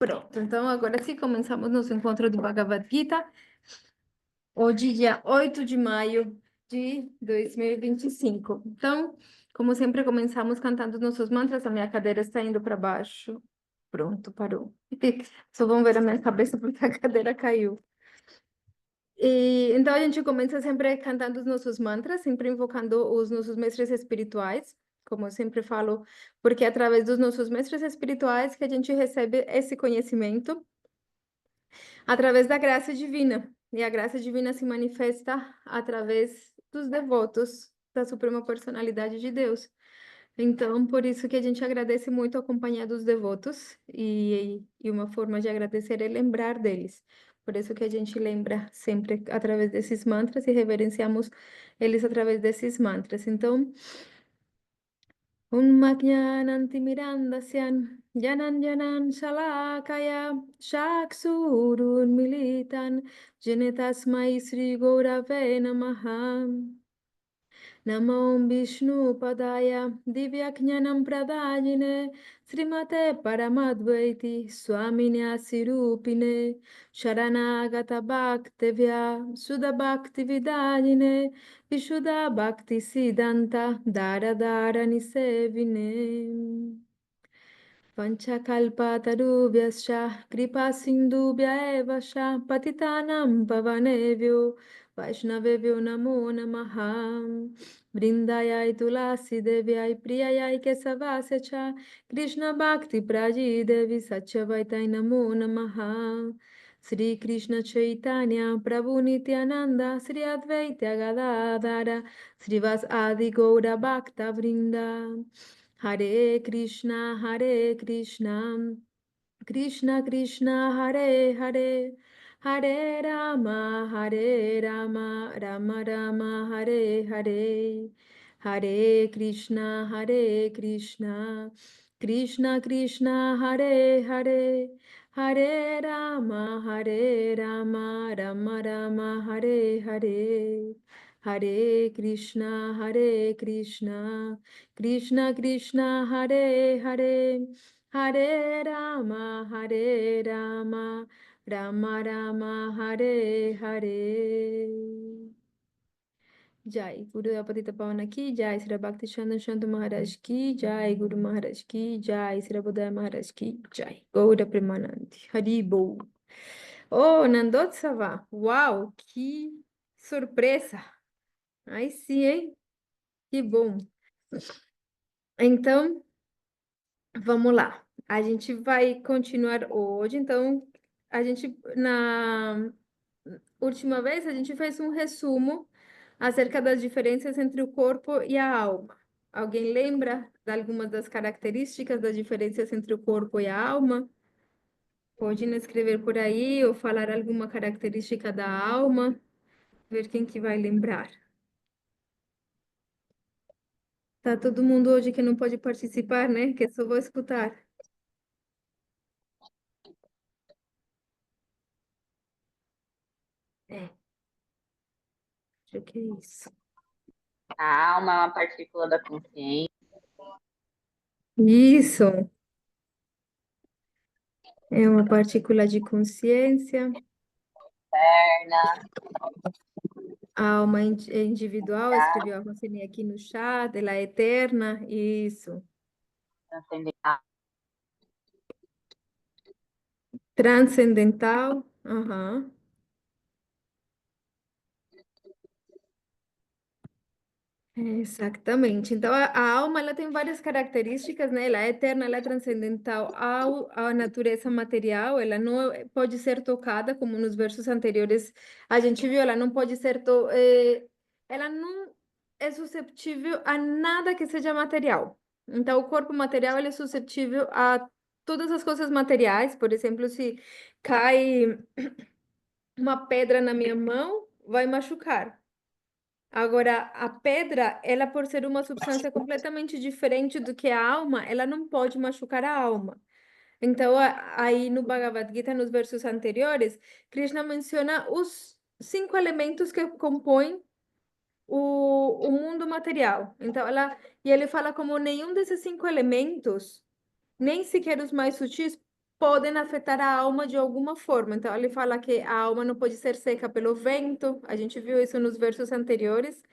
Pronto, então agora sim começamos nosso encontro do Bhagavad Gita, hoje, dia 8 de maio de 2025. Então, como sempre, começamos cantando nossos mantras. A minha cadeira está indo para baixo. Pronto, parou. Só vão ver a minha cabeça porque a cadeira caiu. Então, a gente começa sempre cantando os nossos mantras, sempre invocando os nossos mestres espirituais, como eu sempre falo, porque é através dos nossos mestres espirituais que a gente recebe esse conhecimento através da graça divina. E a graça divina se manifesta através dos devotos da Suprema Personalidade de Deus. Então, por isso que a gente agradece muito a companhia dos devotos, e uma forma de agradecer é lembrar deles. Por isso que a gente lembra sempre através desses mantras e reverenciamos eles através desses mantras. Então, Unmagyanantimirandasyan Jananjanan Shalakaya Shaksurunmilitan Jenitasmai Sri Gaurave Namaha Namo Vishnu Padaya Divyaknyanam Pradayine Srimate Paramadvaiti Swamini Asirupine Sharanagata Bhaktevya Sudha Bhakti Vidayine Vishuddha Bhakti Siddhanta Dara Dara Nisevine Vanchakalpatarubhyascha kripa sindhubhya eva cha patitanam pavanebhyo Vaishnavebhyo namo namaha Vrindayai tulasi devyai priyayai kesavasya cha Krishna bhakti praji devi satyavaitai namo namaha Sri Krishna Chaitanya Prabhu Nityananda Sri Advaita Gadadara Srivas Adi Gaura Bhakta Vrinda Hare Krishna, Krishna Krishna, Hare Hare, Hare Rama, Rama Rama, Hare Hare, Hare Krishna, Krishna Krishna, Hare Hare, Hare Rama, Rama Rama, Hare Hare, Hare Krishna, Krishna Krishna, Hare Hare, Hare Rama, Rama Rama, Hare Hare. Jai, Guru Apatita Pavana ki Jai, Sri Bhakti Chandra Shantu Maharaj ki Jai, Guru Maharaj ki Jai, Sri Bodhaya Maharaj ki Jai, Gaura Premanandi, Haribol. Oh, Nandotsava, uau, que surpresa! Aí sim, hein? Que bom. Então, vamos lá. A gente vai continuar hoje. Então, na última vez, a gente fez um resumo acerca das diferenças entre o corpo e a alma. Alguém lembra de algumas das características das diferenças entre o corpo e a alma? Pode nos escrever por aí ou falar alguma característica da alma, ver quem que vai lembrar. Tá todo mundo hoje que não pode participar, né? Que só vou escutar. É, acho que é isso. A alma é uma partícula da consciência. Isso. É uma partícula de consciência. Interna, A alma é individual, escreveu a Rosane aqui no chat, ela é eterna. Isso. transcendental. Transcendental. Aham. Exatamente. Então, a alma ela tem várias características, né? Ela é eterna, ela é transcendental à natureza material, ela não pode ser tocada, como nos versos anteriores a gente viu, ela não pode ser, ela não é susceptível a nada que seja material. Então, o corpo material ele é suscetível a todas as coisas materiais, por exemplo, se cai uma pedra na minha mão, vai machucar. Agora, a pedra, ela por ser uma substância completamente diferente do que a alma, ela não pode machucar a alma. Então, aí no Bhagavad Gita, nos versos anteriores, Krishna menciona os 5 elementos que compõem o mundo material. Então, e ele fala como nenhum desses 5 elementos, nem sequer os mais sutis, podem afetar a alma de alguma forma. Então, ele fala que a alma não pode ser seca pelo vento, a gente viu isso nos versos anteriores.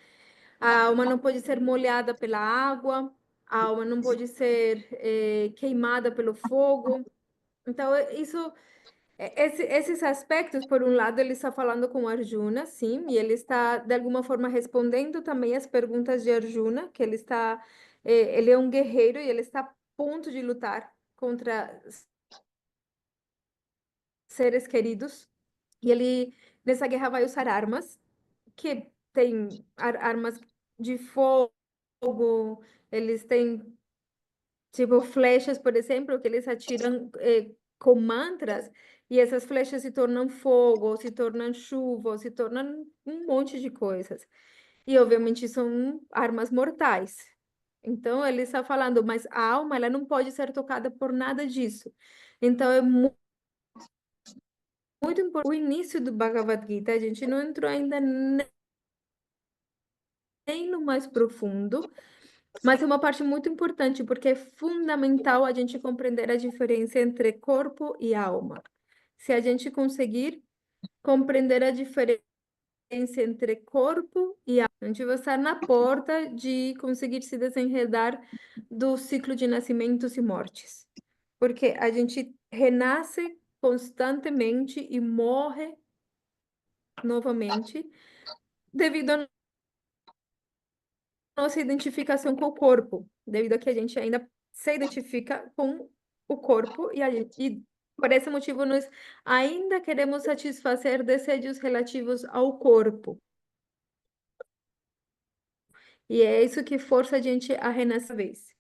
A alma não pode ser molhada pela água, a alma não pode ser queimada pelo fogo. Então, esses aspectos, por um lado, ele está falando com Arjuna, sim, e ele está, de alguma forma, respondendo também as perguntas de Arjuna, que ele é um guerreiro e ele está a ponto de lutar contra seres queridos, e ele, nessa guerra, vai usar armas, que tem armas de fogo, eles têm, tipo, flechas, por exemplo, que eles atiram com mantras, e essas flechas se tornam fogo, se tornam chuva, se tornam um monte de coisas. E, obviamente, são armas mortais. Então, ele está falando, mas a alma, ela não pode ser tocada por nada disso. Então, é muito importante. O início do Bhagavad Gita, a gente não entrou ainda nem no mais profundo, mas é uma parte muito importante, porque é fundamental a gente compreender a diferença entre corpo e alma. Se a gente conseguir compreender a diferença entre corpo e alma, a gente vai estar na porta de conseguir se desenredar do ciclo de nascimentos e mortes. Porque a gente renasce constantemente e morre novamente devido à nossa identificação com o corpo, devido a que a gente ainda se identifica com o corpo e por esse motivo nós ainda queremos satisfazer desejos relativos ao corpo. E é isso que força a gente a renascer vez.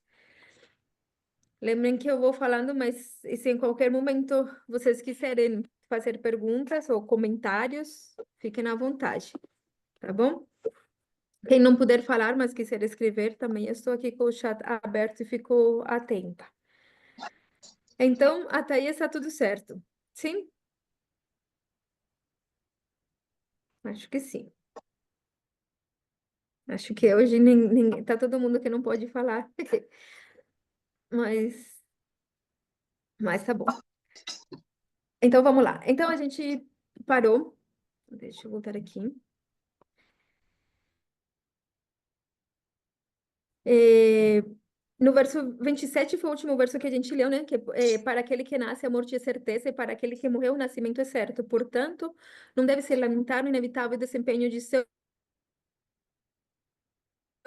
Lembrem que eu vou falando, mas se em qualquer momento vocês quiserem fazer perguntas ou comentários, fiquem à vontade, tá bom? Quem não puder falar, mas quiser escrever, também estou aqui com o chat aberto e fico atenta. Então, até aí está tudo certo. Sim? Acho que sim. Acho que hoje tá todo mundo que não pode falar. Mas, mas tá bom. Então, vamos lá. Então, a gente parou. Deixa eu voltar aqui. No verso 27 foi o último verso que a gente leu, né? Que para aquele que nasce, a morte é certeza, e para aquele que morreu, o nascimento é certo. Portanto, não deve se lamentar no inevitável desempenho de seu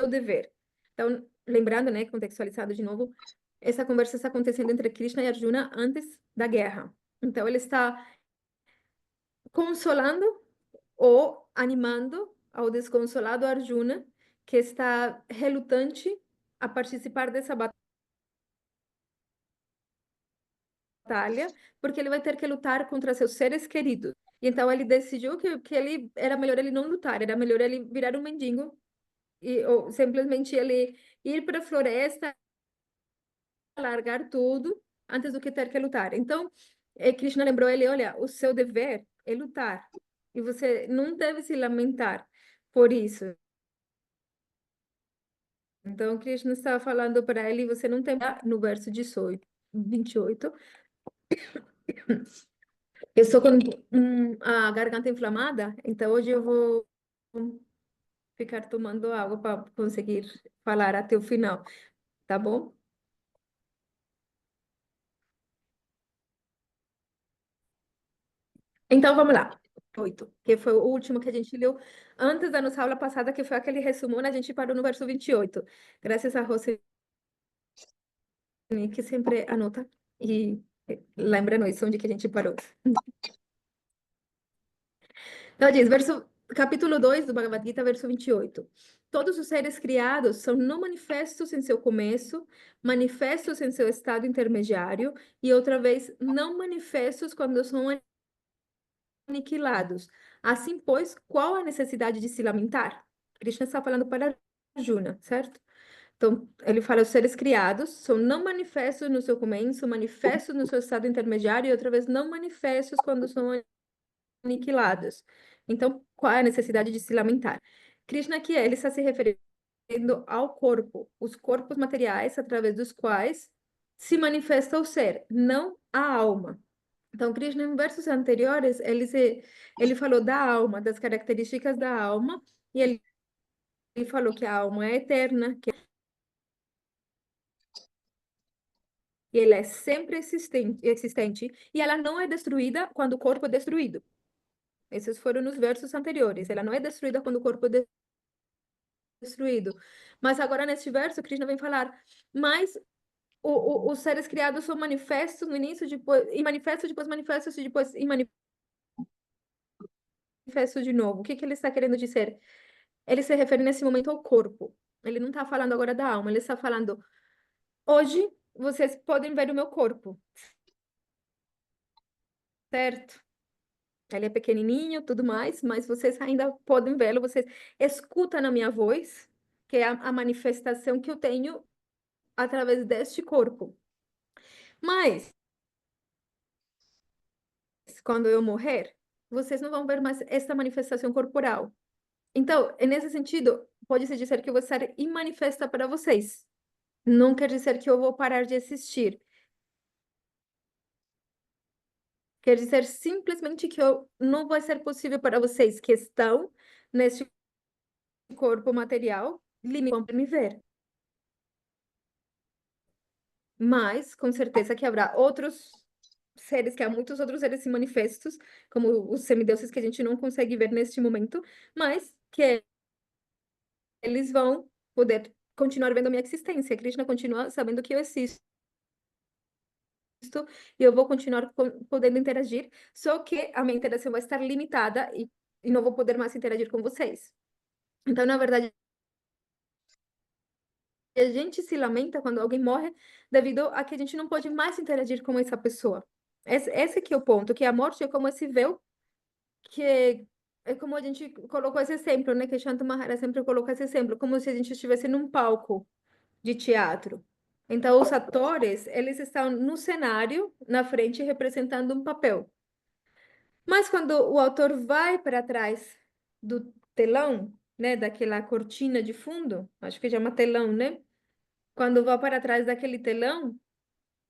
dever. Então, lembrando, né, contextualizado de novo, essa conversa está acontecendo entre Krishna e Arjuna antes da guerra. Então, ele está consolando ou animando ao desconsolado Arjuna, que está relutante a participar dessa batalha, porque ele vai ter que lutar contra seus seres queridos. E então ele decidiu que ele era melhor ele não lutar, era melhor ele virar um mendigo ou simplesmente ele ir para a floresta, largar tudo antes do que ter que lutar. Então, Krishna lembrou ele, olha, o seu dever é lutar e você não deve se lamentar por isso. Então, Krishna estava falando para ele, você não tem no verso 18, 28. Eu estou com a garganta inflamada, então hoje eu vou ficar tomando água para conseguir falar até o final, tá bom? Então vamos lá. 8, que foi o último que a gente leu antes da nossa aula passada, que foi aquele resumo, né? A gente parou no verso 28. Graças a Roseli, que sempre anota e lembra-nos onde que a gente parou. Então diz, capítulo 2 do Bhagavad Gita, verso 28. Todos os seres criados são não manifestos em seu começo, manifestos em seu estado intermediário e outra vez não manifestos quando são aniquilados. Assim, pois, qual a necessidade de se lamentar? Krishna está falando para Arjuna, certo? Então, ele fala, os seres criados são não manifestos no seu começo, manifestos no seu estado intermediário e outra vez não manifestos quando são aniquilados. Então, qual é a necessidade de se lamentar? Krishna aqui, ele está se referindo ao corpo, os corpos materiais através dos quais se manifesta o ser, não a alma. Então, Krishna, em versos anteriores, ele falou da alma, das características da alma, e ele falou que a alma é eterna, que ela é sempre existente, e ela não é destruída quando o corpo é destruído. Esses foram nos versos anteriores. Ela não é destruída quando o corpo é destruído. Mas agora, neste verso, Krishna vem falar, mas os seres criados são manifestos no início, depois, e manifestos, e depois e manifestos de novo. O que que ele está querendo dizer? Ele se refere nesse momento ao corpo. Ele não está falando agora da alma, ele está falando, hoje vocês podem ver o meu corpo, certo? Ele é pequenininho, tudo mais, mas vocês ainda podem vê-lo, vocês escutam a minha voz, que é a manifestação que eu tenho através deste corpo. Mas, quando eu morrer, vocês não vão ver mais esta manifestação corporal. Então, nesse sentido, pode-se dizer que eu vou ser imanifesta para vocês. Não quer dizer que eu vou parar de existir. Quer dizer simplesmente que eu não vai ser possível para vocês que estão neste corpo material me ver. Mas, com certeza que haverá outros seres, que há muitos outros seres manifestos, como os semideuses que a gente não consegue ver neste momento, mas que eles vão poder continuar vendo a minha existência. Krishna continua sabendo que eu existo e eu vou continuar podendo interagir, só que a minha interação vai estar limitada e não vou poder mais interagir com vocês. Então, na verdade, a gente se lamenta quando alguém morre devido a que a gente não pode mais interagir com essa pessoa. Esse que é o ponto, que a morte é como esse véu, que é como a gente colocou esse exemplo, né? Que Shanta Mahara sempre coloca esse exemplo, como se a gente estivesse num palco de teatro. Então, os atores, eles estão no cenário, na frente, representando um papel. Mas quando o autor vai para trás do telão, né, daquela cortina de fundo, acho que chama telão, né? Quando vai para trás daquele telão,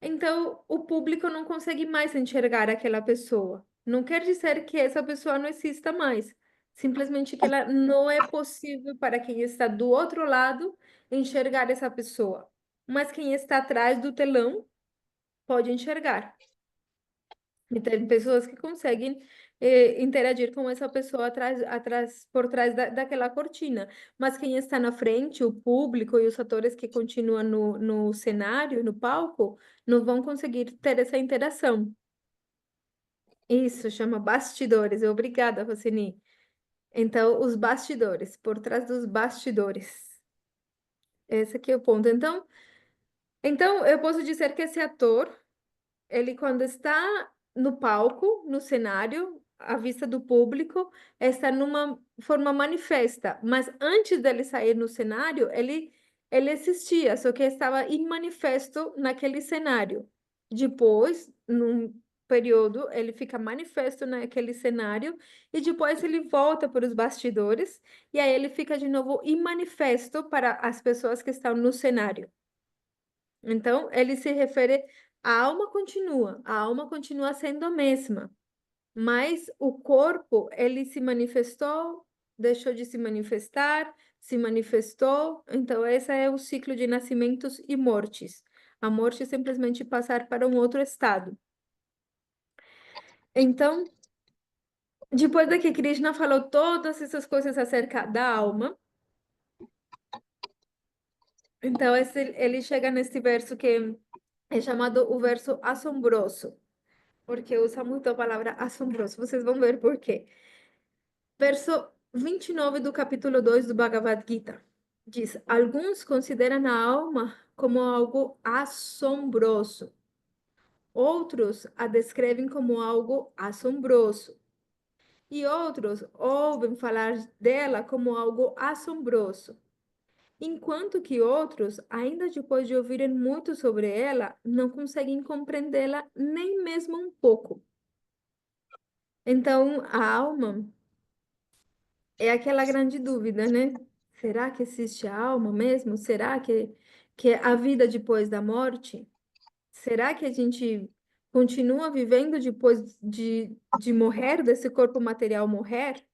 então o público não consegue mais enxergar aquela pessoa. Não quer dizer que essa pessoa não exista mais, simplesmente que ela não é possível para quem está do outro lado enxergar essa pessoa. Mas quem está atrás do telão pode enxergar. E tem pessoas que conseguem interagir com essa pessoa por trás daquela cortina. Mas quem está na frente, o público e os atores que continuam no cenário, no palco, não vão conseguir ter essa interação. Isso chama bastidores. Obrigada, Rosini. Então, os bastidores, por trás dos bastidores. Esse aqui é o ponto. Então eu posso dizer que esse ator ele, quando está no palco, no cenário, à vista do público, está numa forma manifesta. Mas antes dele sair no cenário, ele existia, só que estava imanifesto naquele cenário. Depois, num período, ele fica manifesto naquele cenário e depois ele volta para os bastidores e aí ele fica de novo imanifesto para as pessoas que estão no cenário. Então, ele se refere, a alma continua sendo a mesma, mas o corpo, ele se manifestou, deixou de se manifestar, se manifestou, então esse é o ciclo de nascimentos e mortes. A morte é simplesmente passar para um outro estado. Então, depois de que Krishna falou todas essas coisas acerca da alma, então ele chega nesse verso que é chamado o verso assombroso, porque usa muito a palavra assombroso. Vocês vão ver por quê. Verso 29 do capítulo 2 do Bhagavad Gita diz: alguns consideram a alma como algo assombroso, outros a descrevem como algo assombroso, e outros ouvem falar dela como algo assombroso, enquanto que outros, ainda depois de ouvirem muito sobre ela, não conseguem compreendê-la nem mesmo um pouco. Então, a alma é aquela grande dúvida, né? Será que existe a alma mesmo? Será que é a vida depois da morte? será que a gente continua vivendo depois de morrer, desse corpo material morrer?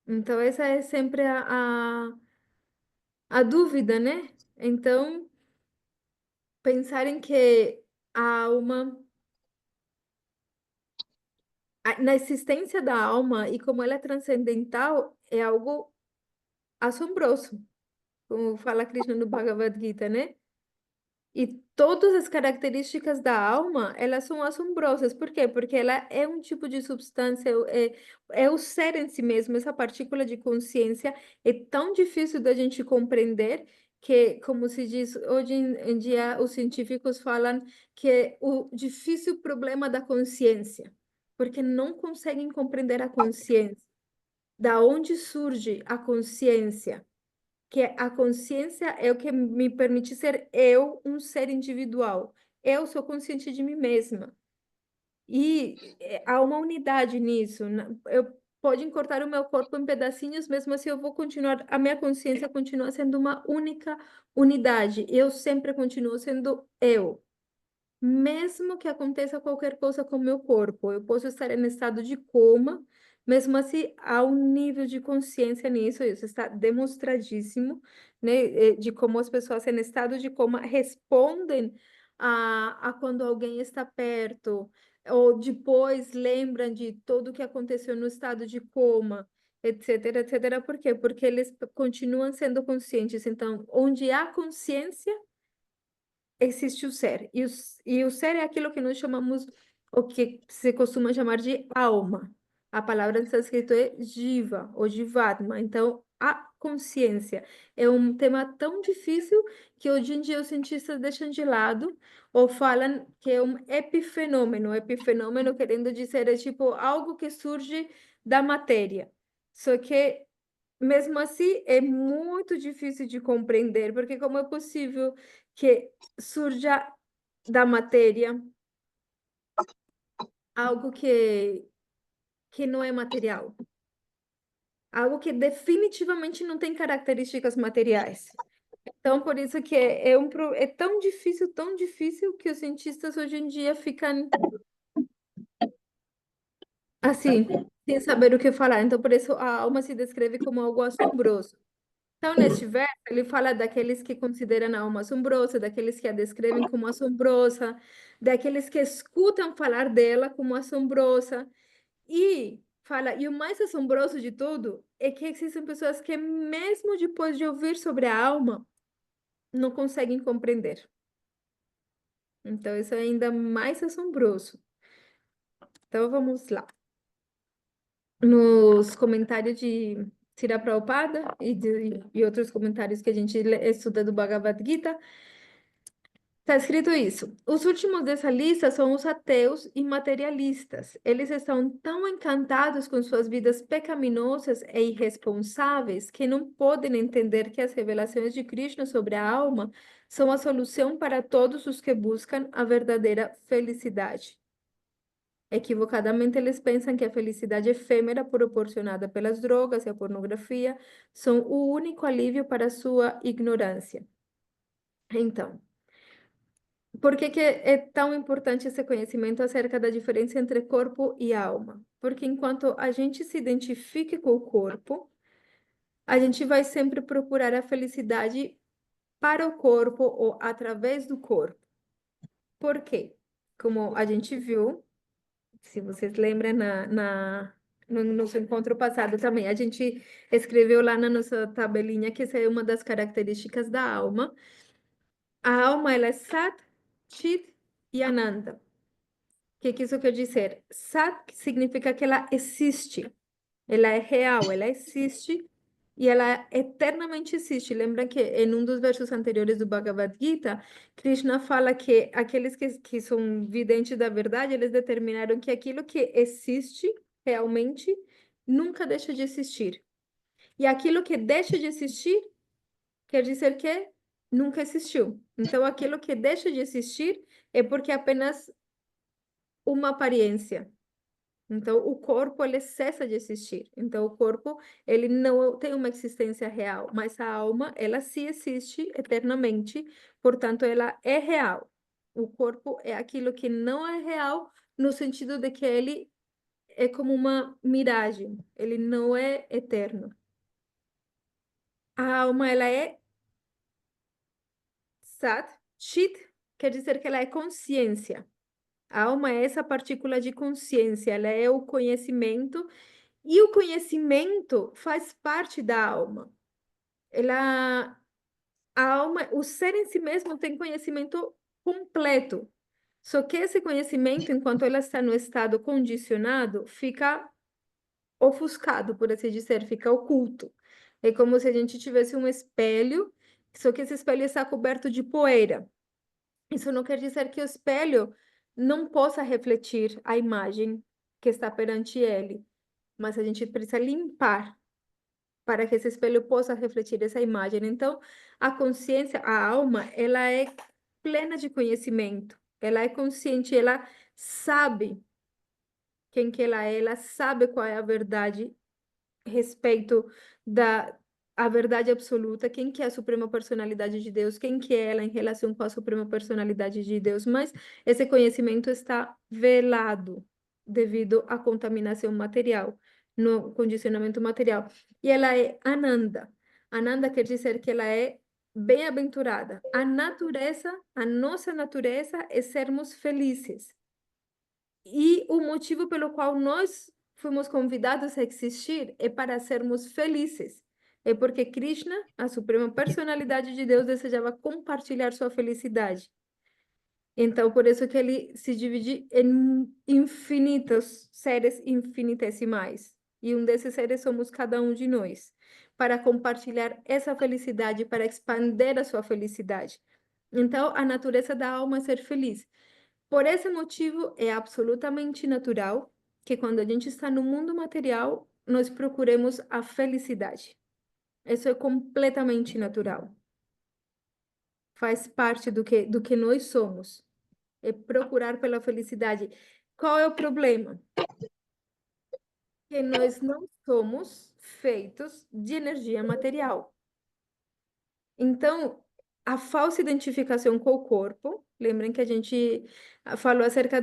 Então, essa é sempre a dúvida, né? Então, pensar em que a alma, na existência da alma e como ela é transcendental, é algo assombroso, como fala Krishna no Bhagavad Gita, né? E todas as características da alma, elas são assombrosas. Por quê? Porque ela é um tipo de substância, é o ser em si mesmo, essa partícula de consciência é tão difícil da gente compreender que, como se diz, hoje em dia os científicos falam que é o difícil problema da consciência, porque não conseguem compreender a consciência. Da onde surge a consciência? Que a consciência é o que me permite ser eu, um ser individual. Eu sou consciente de mim mesma. E há uma unidade nisso. Eu podem cortar o meu corpo em pedacinhos, mesmo assim eu vou continuar, a minha consciência continua sendo uma única unidade. Eu sempre continuo sendo eu. Mesmo que aconteça qualquer coisa com o meu corpo, eu posso estar em estado de coma, mesmo assim, há um nível de consciência nisso, isso está demonstradíssimo, né, de como as pessoas em estado de coma respondem a quando alguém está perto, ou depois lembram de tudo o que aconteceu no estado de coma, etc, etc. Por quê? Porque eles continuam sendo conscientes. Então, onde há consciência, existe o ser. E o ser é aquilo que nós chamamos, o que se costuma chamar de alma. A palavra em sânscrito é jiva ou jivatma. Então, a consciência é um tema tão difícil que hoje em dia os cientistas deixam de lado ou falam que é um epifenômeno. Epifenômeno querendo dizer é tipo algo que surge da matéria. Só que mesmo assim, é muito difícil de compreender, porque como é possível que surja da matéria algo que não é material, algo que definitivamente não tem características materiais. Então, por isso que é tão difícil que os cientistas hoje em dia ficam assim, sem saber o que falar. Então, por isso a alma se descreve como algo assombroso. Então, neste verso, ele fala daqueles que consideram a alma assombrosa, daqueles que a descrevem como assombrosa, daqueles que escutam falar dela como assombrosa. E fala, e o mais assombroso de tudo é que existem pessoas que, mesmo depois de ouvir sobre a alma, não conseguem compreender. Então, isso é ainda mais assombroso. Então, vamos lá. Nos comentários de Sira Prabhupada e outros comentários que a gente estuda do Bhagavad Gita, está escrito isso. Os últimos dessa lista são os ateus e materialistas. Eles estão tão encantados com suas vidas pecaminosas e irresponsáveis que não podem entender que as revelações de Krishna sobre a alma são a solução para todos os que buscam a verdadeira felicidade. Equivocadamente, eles pensam que a felicidade efêmera proporcionada pelas drogas e a pornografia são o único alívio para sua ignorância. Então, por que que é tão importante esse conhecimento acerca da diferença entre corpo e alma? Porque enquanto a gente se identifique com o corpo, a gente vai sempre procurar a felicidade para o corpo ou através do corpo. Por quê? Como a gente viu, se vocês lembram no nosso encontro passado também, a gente escreveu lá na nossa tabelinha que essa é uma das características da alma. A alma, ela é Sat, Chit e Ananda. Que isso quer dizer? Sat significa que ela existe, ela é real, ela existe e ela eternamente existe. Lembra que em um dos versos anteriores do Bhagavad Gita, Krishna fala que aqueles que são videntes da verdade, eles determinaram que aquilo que existe realmente nunca deixa de existir. E aquilo que deixa de existir quer dizer que nunca existiu. Então, aquilo que deixa de existir é porque é apenas uma aparência. Então, o corpo, ele cessa de existir. Então, o corpo, ele não tem uma existência real, mas a alma, ela sim existe eternamente, portanto, ela é real. O corpo é aquilo que não é real, no sentido de que ele é como uma miragem, ele não é eterno. A alma, ela é Sat, Chit, quer dizer que ela é consciência. A alma é essa partícula de consciência, ela é o conhecimento, e o conhecimento faz parte da alma. Ela, a alma, o ser em si mesmo tem conhecimento completo. Só que esse conhecimento, enquanto ela está no estado condicionado, fica ofuscado, por assim dizer, fica oculto. É como se a gente tivesse um espelho, só que esse espelho está coberto de poeira. Isso não quer dizer que o espelho não possa refletir a imagem que está perante ele, mas a gente precisa limpar para que esse espelho possa refletir essa imagem. Então, a consciência, a alma, ela é plena de conhecimento, ela é consciente, ela sabe quem que ela sabe qual é a verdade respeito da a verdade absoluta, quem que é a suprema personalidade de Deus, quem que é ela em relação com a suprema personalidade de Deus, mas esse conhecimento está velado devido à contaminação material, no condicionamento material. E ela é Ananda. Ananda quer dizer que ela é bem-aventurada. A natureza, a nossa natureza é sermos felizes. E o motivo pelo qual nós fomos convidados a existir é para sermos felizes. É porque Krishna, a suprema personalidade de Deus, desejava compartilhar sua felicidade. Então, por isso que ele se divide em infinitos seres infinitesimais. E um desses seres somos cada um de nós, para compartilhar essa felicidade, para expandir a sua felicidade. Então, a natureza da alma é ser feliz. Por esse motivo, é absolutamente natural que quando a gente está no mundo material, nós procuremos a felicidade. Isso é completamente natural. Faz parte do que nós somos. É procurar pela felicidade. Qual é o problema? Que nós não somos feitos de energia material. Então, a falsa identificação com o corpo, lembrem que a gente falou acerca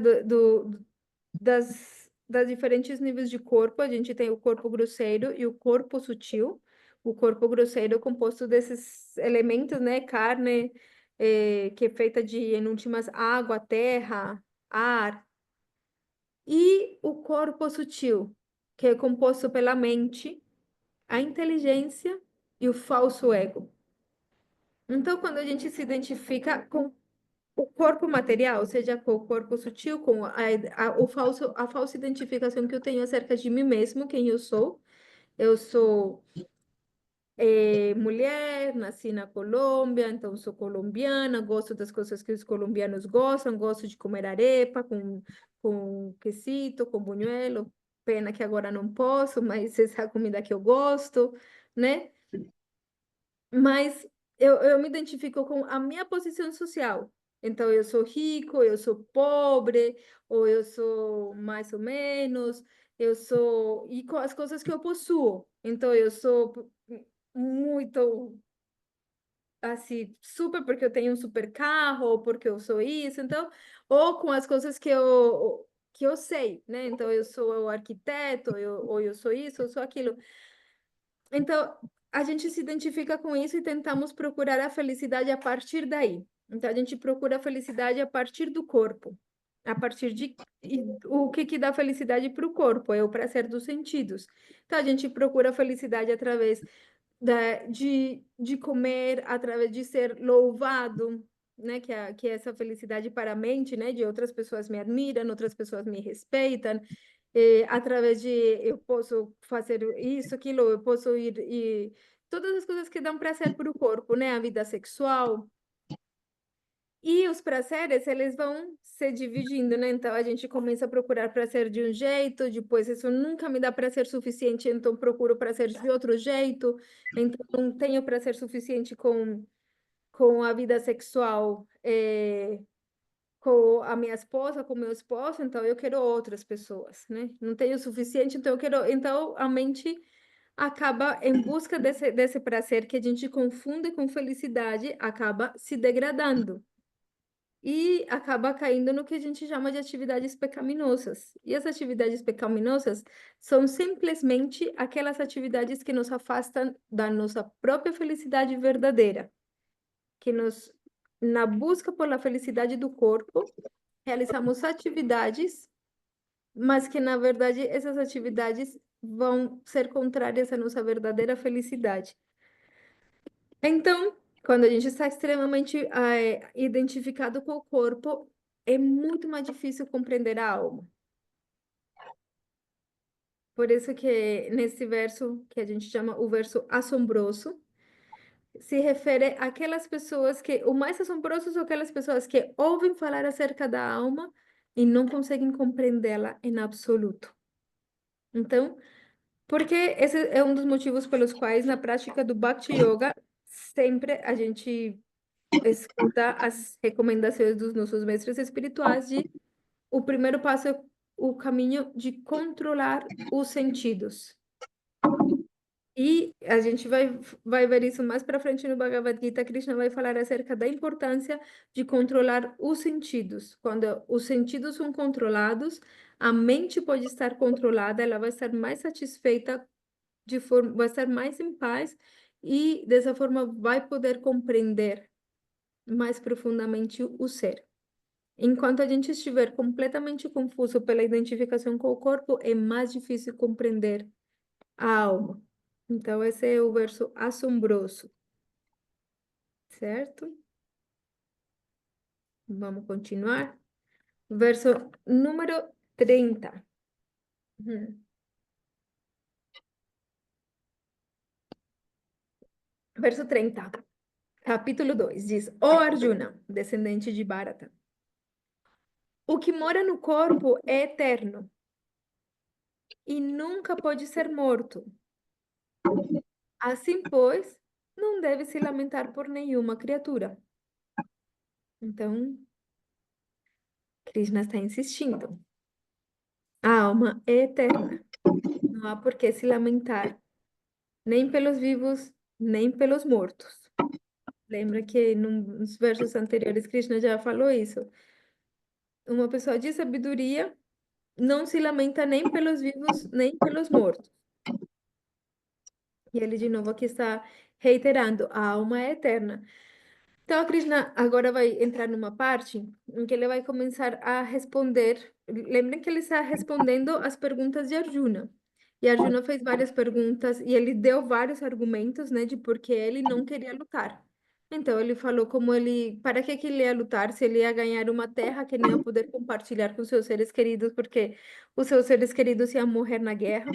das diferentes níveis de corpo, a gente tem o corpo grosseiro e o corpo sutil. O corpo grosseiro é composto desses elementos, né? Carne, que é feita de, em últimas, água, terra, ar. E o corpo sutil, que é composto pela mente, a inteligência e o falso ego. Então, quando a gente se identifica com o corpo material, seja com o corpo sutil, com a falsa identificação que eu tenho acerca de mim mesmo, quem eu sou. Eu sou mulher, nasci na Colômbia, então sou colombiana, gosto das coisas que os colombianos gostam, gosto de comer arepa com quesito, com buñuelo. Pena que agora não posso, mas essa é a comida que eu gosto, né? Mas eu me identifico com a minha posição social. Então, eu sou rico, eu sou pobre, ou eu sou mais ou menos, eu sou. E com as coisas que eu possuo. Então, eu sou muito, assim, super porque eu tenho um super carro, ou porque eu sou isso. Então, ou com as coisas que eu sei, né? Então, eu sou o arquiteto, ou eu sou isso, eu sou aquilo. Então, a gente se identifica com isso e tentamos procurar a felicidade a partir daí. Então, a gente procura a felicidade a partir do corpo, a partir de o que dá felicidade para o corpo, é o prazer dos sentidos. Então, a gente procura a felicidade através de comer, através de ser louvado, né? Que é essa felicidade para a mente, né? De outras pessoas me admiram, outras pessoas me respeitam, através de eu posso fazer isso, aquilo, eu posso ir e todas as coisas que dão prazer para o corpo, né? A vida sexual. E os prazeres, eles vão se dividindo, né? Então a gente começa a procurar prazer de um jeito, depois isso nunca me dá prazer suficiente, então procuro prazer de outro jeito. Então não tenho prazer suficiente com a vida sexual, com a minha esposa, com meu esposo, então eu quero outras pessoas, né? Não tenho o suficiente, então eu quero. Então a mente acaba em busca desse prazer que a gente confunde com felicidade, acaba se degradando. e acaba caindo no que a gente chama de atividades pecaminosas. E as atividades pecaminosas são simplesmente aquelas atividades que nos afastam da nossa própria felicidade verdadeira, que nos, na busca pela felicidade do corpo, realizamos atividades, mas que na verdade essas atividades vão ser contrárias à nossa verdadeira felicidade. Então, quando a gente está extremamente identificado com o corpo, é muito mais difícil compreender a alma. Por isso que nesse verso, que a gente chama o verso assombroso, se refere àquelas pessoas que, o mais assombroso são aquelas pessoas que ouvem falar acerca da alma e não conseguem compreendê-la em absoluto. Então, porque esse é um dos motivos pelos quais na prática do Bhakti Yoga sempre a gente escuta as recomendações dos nossos mestres espirituais de o primeiro passo é o caminho de controlar os sentidos. E a gente vai ver isso mais para frente no Bhagavad Gita. Krishna vai falar acerca da importância de controlar os sentidos. Quando os sentidos são controlados, a mente pode estar controlada, ela vai estar mais satisfeita, vai estar mais em paz e dessa forma vai poder compreender mais profundamente o ser. Enquanto a gente estiver completamente confuso pela identificação com o corpo, é mais difícil compreender a alma. Então, esse é o verso assombroso, certo? Vamos continuar. Verso número 30. Uhum. Verso 30, capítulo 2, diz: Ó Arjuna, descendente de Bharata, o que mora no corpo é eterno e nunca pode ser morto. Assim, pois, não deve se lamentar por nenhuma criatura. Então, Krishna está insistindo. A alma é eterna. Não há por que se lamentar, nem pelos vivos, nem pelos mortos. Lembra que nos versos anteriores Krishna já falou isso. Uma pessoa de sabedoria não se lamenta nem pelos vivos, nem pelos mortos. E ele de novo aqui está reiterando, a alma é eterna. Então, a Krishna agora vai entrar numa parte em que ele vai começar a responder. Lembrem que ele está respondendo as perguntas de Arjuna. E Arjuna fez várias perguntas e ele deu vários argumentos, né, de por que ele não queria lutar. Então, ele falou como ele, para que ele ia lutar se ele ia ganhar uma terra que não ia poder compartilhar com seus seres queridos, porque os seus seres queridos iam morrer na guerra.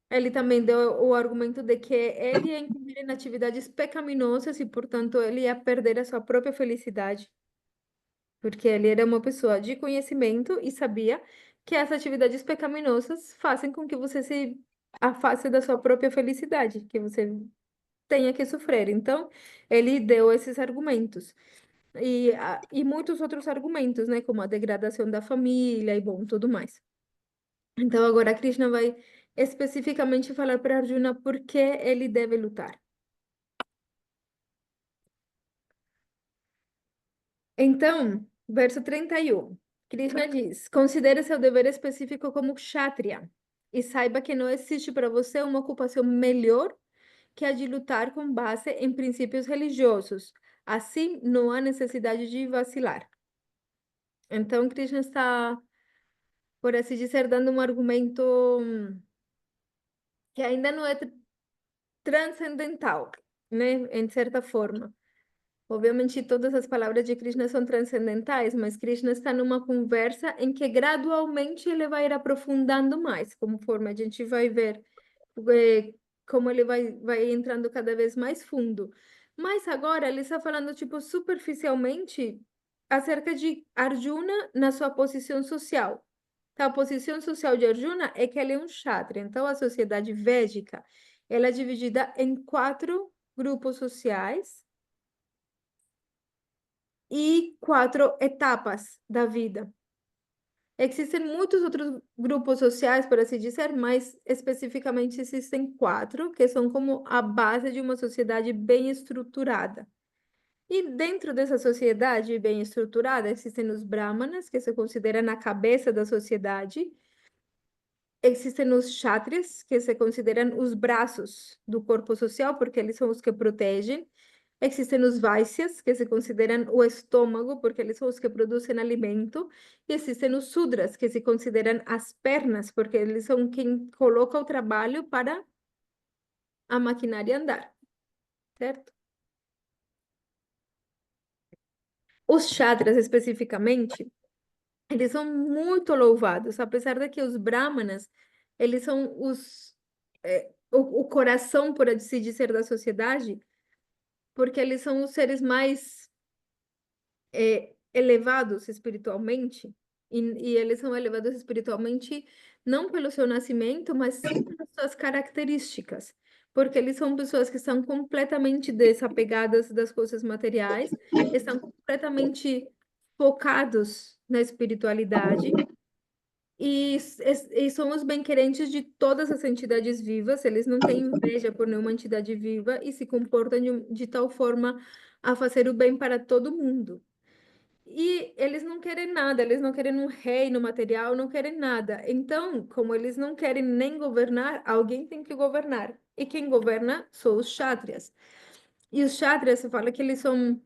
Ele também deu o argumento de que ele ia incorrer em atividades pecaminosas e, portanto, ele ia perder a sua própria felicidade, porque ele era uma pessoa de conhecimento e sabia que as atividades pecaminosas fazem com que você se afaste da sua própria felicidade, que você tenha que sofrer. Então, ele deu esses argumentos. E muitos outros argumentos, né, como a degradação da família e bom, tudo mais. Então, agora Krishna vai especificamente falar para Arjuna por que ele deve lutar. Então, verso 31, Krishna diz: Considere seu dever específico como kshatriya e saiba que não existe para você uma ocupação melhor que a de lutar com base em princípios religiosos. Assim, não há necessidade de vacilar. Então, Krishna está, por assim dizer, dando um argumento que ainda não é transcendental, né, em certa forma. Obviamente, todas as palavras de Krishna são transcendentais, mas Krishna está numa conversa em que gradualmente ele vai ir aprofundando mais, conforme a gente vai ver como ele vai entrando cada vez mais fundo. Mas agora ele está falando, tipo, superficialmente acerca de Arjuna na sua posição social. Então, a posição social de Arjuna é que ele é um kshatriya. Então, a sociedade védica, ela é dividida em 4 grupos sociais e 4 etapas da vida. Existem muitos outros grupos sociais, por assim dizer, mas especificamente existem 4, que são como a base de uma sociedade bem estruturada. E dentro dessa sociedade bem estruturada, existem os brahmanas, que se consideram a cabeça da sociedade, existem os kshatriyas, que se consideram os braços do corpo social, porque eles são os que protegem. Existem os vaisyas, que se consideram o estômago, porque eles são os que produzem alimento. E existem os sudras, que se consideram as pernas, porque eles são quem coloca o trabalho para a maquinária andar, certo? Os kshatriyas, especificamente, eles são muito louvados, apesar de que os brahmanas, eles são o coração, por assim dizer, da sociedade, porque eles são os seres mais elevados espiritualmente, e eles são elevados espiritualmente não pelo seu nascimento, mas sim pelas suas características, porque eles são pessoas que estão completamente desapegadas das coisas materiais, estão completamente focados na espiritualidade. E são os bem-querentes de todas as entidades vivas, eles não têm inveja por nenhuma entidade viva e se comportam de tal forma a fazer o bem para todo mundo. E eles não querem nada, eles não querem um reino material, não querem nada. Então, como eles não querem nem governar, alguém tem que governar. E quem governa são os kshatriyas. E os kshatriyas, se fala que eles são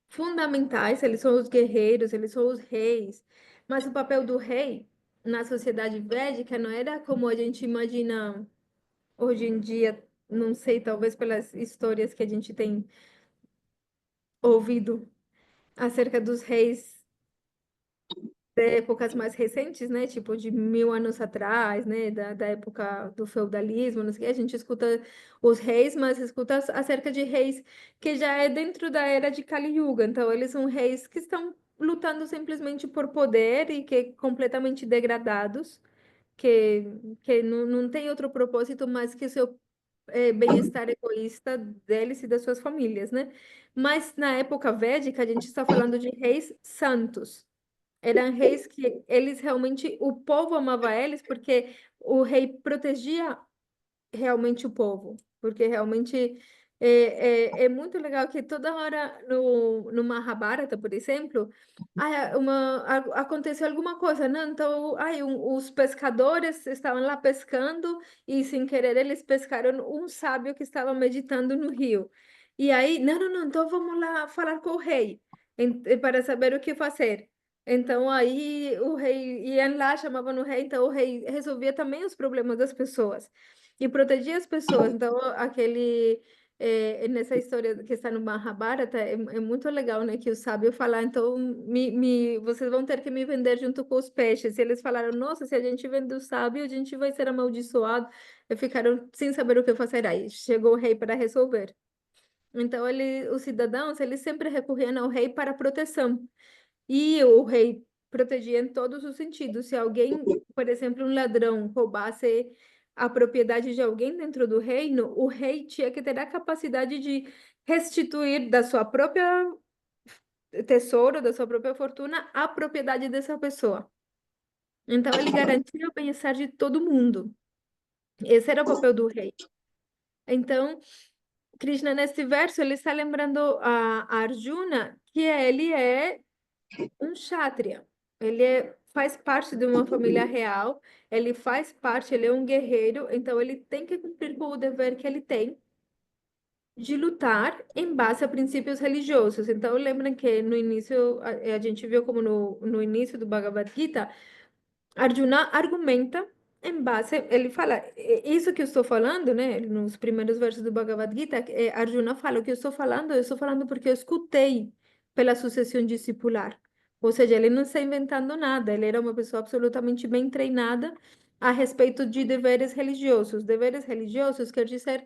fundamentais, eles são os guerreiros, eles são os reis. Mas o papel do rei na sociedade védica não era como a gente imagina hoje em dia, não sei, talvez pelas histórias que a gente tem ouvido acerca dos reis de épocas mais recentes, né? Tipo de 1000 anos atrás, né? Da época do feudalismo, não sei o que. A gente escuta os reis, mas escuta acerca de reis que já é dentro da era de Kali Yuga. Então, eles são reis que estão lutando simplesmente por poder e que completamente degradados, que, que não tem outro propósito mais que o seu bem-estar egoísta deles e das suas famílias, né? Mas na época védica, a gente está falando de reis santos. Eram reis que eles realmente, o povo amava eles porque o rei protegia realmente o povo, porque realmente é muito legal que toda hora no Mahabharata, por exemplo, aconteceu alguma coisa, né? Então, os pescadores estavam lá pescando e sem querer eles pescaram um sábio que estava meditando no rio. E aí, não, então vamos lá falar com o rei para saber o que fazer. Então aí o rei iam lá, chamavam o rei, então o rei resolvia também os problemas das pessoas e protegia as pessoas. Então, nessa história que está no Mahabharata, é muito legal, né? Que o sábio fala, então, vocês vão ter que me vender junto com os peixes. E eles falaram, nossa, se a gente vender o sábio, a gente vai ser amaldiçoado. E ficaram sem saber o que fazer. Aí chegou o rei para resolver. Então, os cidadãos, eles sempre recorriam ao rei para proteção. E o rei protegia em todos os sentidos. Se alguém, por exemplo, um ladrão roubasse a propriedade de alguém dentro do reino, o rei tinha que ter a capacidade de restituir da sua própria tesouro, da sua própria fortuna, a propriedade dessa pessoa. Então, ele garantia o bem-estar de todo mundo. Esse era o papel do rei. Então, Krishna, nesse verso, ele está lembrando a Arjuna que ele é um kshatriya. Faz parte de uma família real, ele faz parte, ele é um guerreiro, então ele tem que cumprir com o dever que ele tem de lutar em base a princípios religiosos. Então, lembram que no início, a gente viu como no início do Bhagavad Gita, Arjuna argumenta em base, ele fala, isso que eu estou falando, né, nos primeiros versos do Bhagavad Gita, Arjuna fala, o que eu estou falando porque eu escutei pela sucessão discipular. Ou seja, ele não está inventando nada, ele era uma pessoa absolutamente bem treinada a respeito de deveres religiosos. Deveres religiosos quer dizer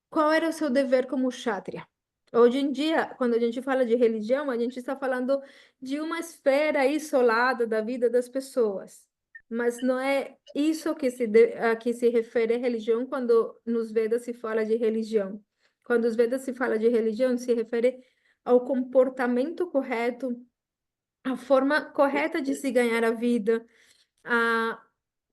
qual era o seu dever como kshatriya? Hoje em dia, quando a gente fala de religião, a gente está falando de uma esfera isolada da vida das pessoas. Mas não é isso a que se refere a religião quando nos Vedas se fala de religião. Quando os Vedas se fala de religião, se refere ao comportamento correto, à forma correta de se ganhar a vida,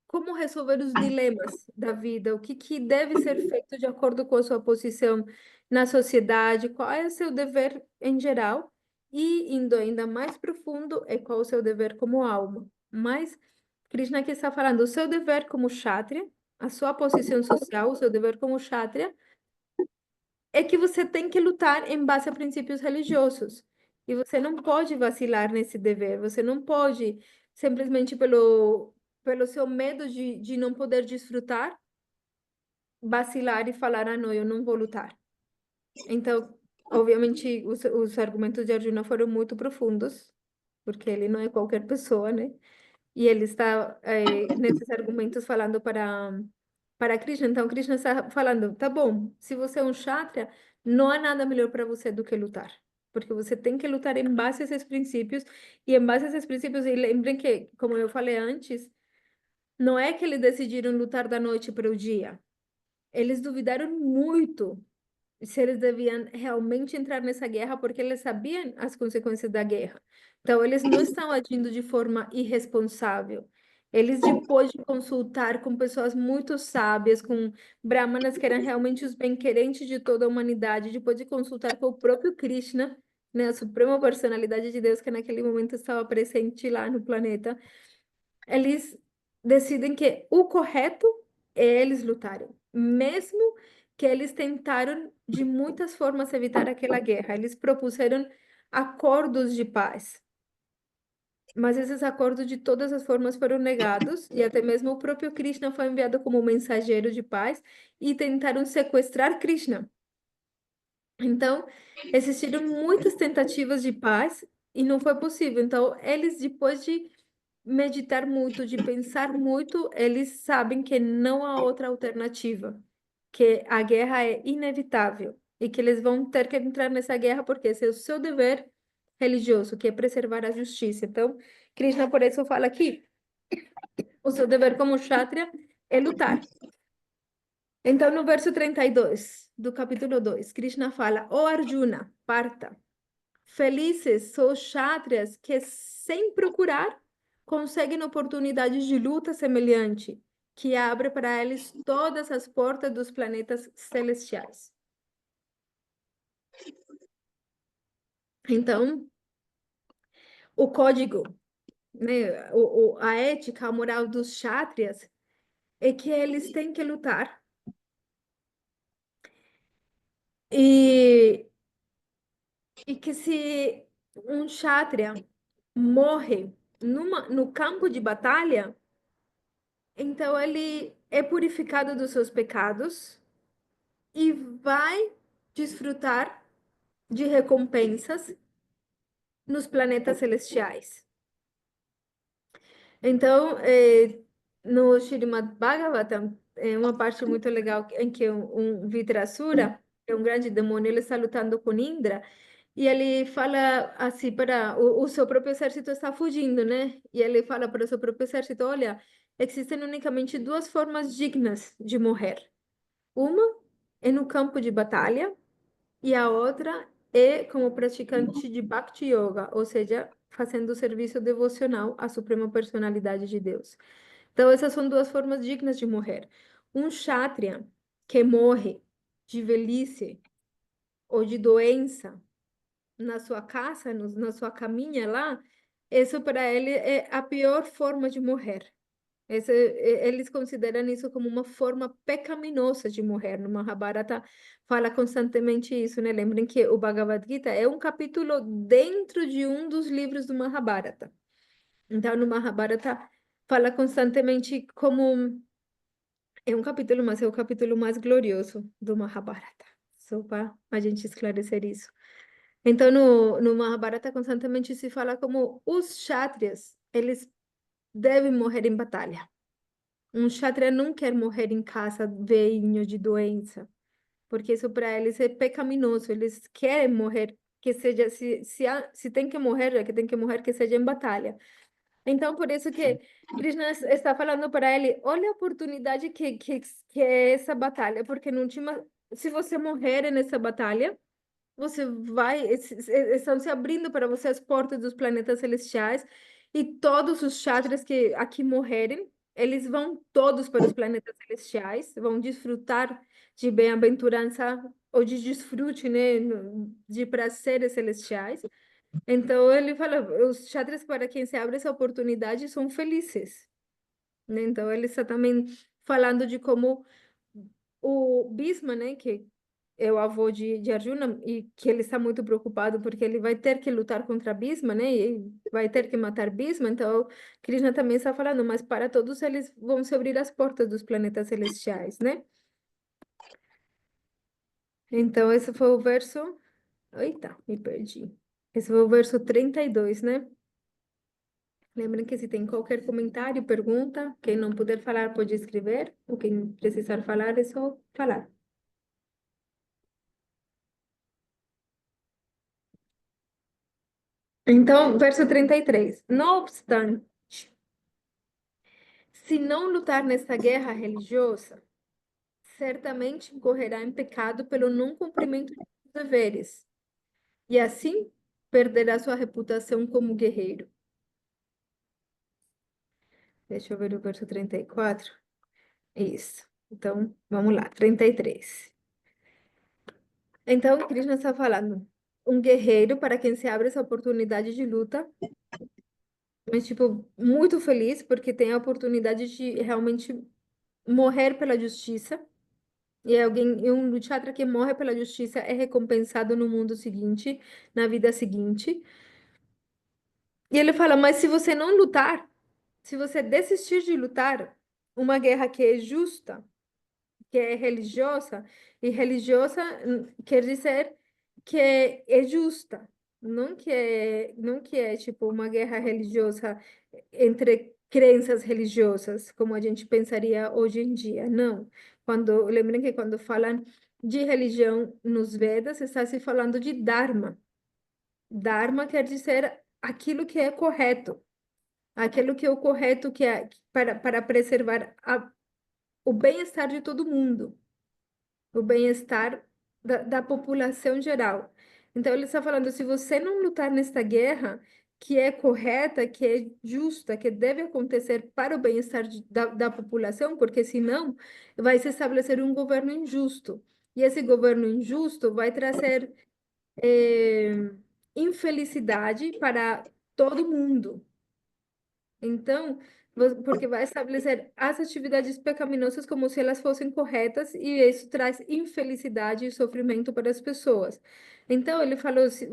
como resolver os dilemas da vida, o que, que deve ser feito de acordo com a sua posição na sociedade, qual é o seu dever em geral, e indo ainda mais profundo, é qual é o seu dever como alma. Mas Krishna aqui está falando o seu dever como kshatriya, a sua posição social, o seu dever como kshatriya, é que você tem que lutar em base a princípios religiosos. E você não pode vacilar nesse dever, você não pode simplesmente pelo seu medo de não poder desfrutar, vacilar e falar, ah, não, eu não vou lutar. Então, obviamente, os argumentos de Arjuna foram muito profundos, porque ele não é qualquer pessoa, né? E ele está nesses argumentos falando para Krishna. Então, Krishna está falando, tá bom, se você é um kshatriya, não há nada melhor para você do que lutar. Porque você tem que lutar em base a esses princípios, e em base a esses princípios, e lembrem que, como eu falei antes, não é que eles decidiram lutar da noite para o dia. Eles duvidaram muito se eles deviam realmente entrar nessa guerra, porque eles sabiam as consequências da guerra. Então, eles não estão agindo de forma irresponsável. Eles, depois de consultar com pessoas muito sábias, com brahmanas que eram realmente os bem-querentes de toda a humanidade, depois de consultar com o próprio Krishna, né, a suprema personalidade de Deus que naquele momento estava presente lá no planeta, eles decidem que o correto é eles lutarem, mesmo que eles tentaram de muitas formas evitar aquela guerra. Eles propuseram acordos de paz, mas esses acordos de todas as formas foram negados, e até mesmo o próprio Krishna foi enviado como mensageiro de paz e tentaram sequestrar Krishna. Então, existiram muitas tentativas de paz e não foi possível. Então, eles, depois de meditar muito, de pensar muito, eles sabem que não há outra alternativa, que a guerra é inevitável e que eles vão ter que entrar nessa guerra porque esse é o seu dever religioso, que é preservar a justiça. Então, Krishna por isso fala aqui, o seu dever como kshatriya é lutar. Então, no verso 32 do capítulo 2, Krishna fala: Ó Arjuna, parta. Felizes são os kshatriyas que, sem procurar, conseguem oportunidades de luta semelhante, que abre para eles todas as portas dos planetas celestiais. Então, o código, né, a ética, a moral dos kshatriyas é que eles têm que lutar. E, e que se um kshatriya morre no campo de batalha, então ele é purificado dos seus pecados e vai desfrutar de recompensas nos planetas celestiais. Então, no Srimad Bhagavatam, é uma parte muito legal em que um Vitrasura, que é um grande demônio, ele está lutando com Indra, e ele fala assim para o seu próprio exército está fugindo, né? E ele fala para o seu próprio exército, olha, existem unicamente duas formas dignas de morrer. Uma é no campo de batalha e a outra é como praticante de Bhakti Yoga, ou seja, fazendo o serviço devocional à Suprema Personalidade de Deus. Então, essas são duas formas dignas de morrer. Um kshatriya que morre de velhice ou de doença na sua casa, na sua caminha lá, isso para ele é a pior forma de morrer. Eles consideram isso como uma forma pecaminosa de morrer. No Mahabharata fala constantemente isso, né? Lembrem que o Bhagavad Gita é um capítulo dentro de um dos livros do Mahabharata. Então, no Mahabharata fala constantemente como é um capítulo, mas é o capítulo mais glorioso do Mahabharata. Só para a gente esclarecer isso. Então, no Mahabharata constantemente se fala como os kshatriyas, eles devem morrer em batalha. Um kshatriya não quer morrer em casa, velho, de doença, porque isso para eles é pecaminoso. Eles querem morrer, que seja, se tem que morrer, é que tem que morrer, que seja em batalha. Então, por isso que Krishna está falando para ele, olha a oportunidade que é essa batalha, porque no último, se você morrer nessa batalha, você vai, estão se abrindo para você as portas dos planetas celestiais, e todos os kshatriyas que aqui morrerem, eles vão todos para os planetas celestiais, vão desfrutar de bem-aventurança ou de desfrute, né, de prazeres celestiais. Então ele fala, os kshatriyas para quem se abre essa oportunidade são felizes, né? Então ele está também falando de como o Bhisma, né, que é o avô de Arjuna, e que ele está muito preocupado porque ele vai ter que lutar contra Bhisma, né, e vai ter que matar Bhisma. Então Krishna também está falando, mas para todos eles vão se abrir as portas dos planetas celestiais, né? Então esse foi o verso. Eita, me perdi. Esse foi o verso 32, né? Lembrem que se tem qualquer comentário, pergunta, quem não puder falar pode escrever, ou quem precisar falar é só falar. Então, verso 33. Não obstante, se não lutar nesta guerra religiosa, certamente incorrerá em pecado pelo não cumprimento dos deveres, e assim perderá sua reputação como guerreiro. Deixa eu ver o verso 34. Isso. Então, vamos lá, 33. Então, Krishna está falando, um guerreiro para quem se abre essa oportunidade de luta, mas, tipo, muito feliz porque tem a oportunidade de realmente morrer pela justiça. E alguém, e um Kshatriya que morre pela justiça é recompensado no mundo seguinte, na vida seguinte. E ele fala, mas se você não lutar, se você desistir de lutar, uma guerra que é justa, que é religiosa, e religiosa quer dizer que é justa, não que é tipo uma guerra religiosa entre crenças religiosas, como a gente pensaria hoje em dia, não. Lembrem que quando falam de religião nos Vedas, está se falando de Dharma. Dharma quer dizer aquilo que é correto, aquilo que é o correto que é para preservar o bem-estar de todo mundo, o bem-estar da população geral. Então, ele está falando, se você não lutar nesta guerra, que é correta, que é justa, que deve acontecer para o bem-estar da população, porque senão vai se estabelecer um governo injusto. E esse governo injusto vai trazer infelicidade para todo mundo. Então, porque vai estabelecer as atividades pecaminosas como se elas fossem corretas, e isso traz infelicidade e sofrimento para as pessoas. Então, ele falou: se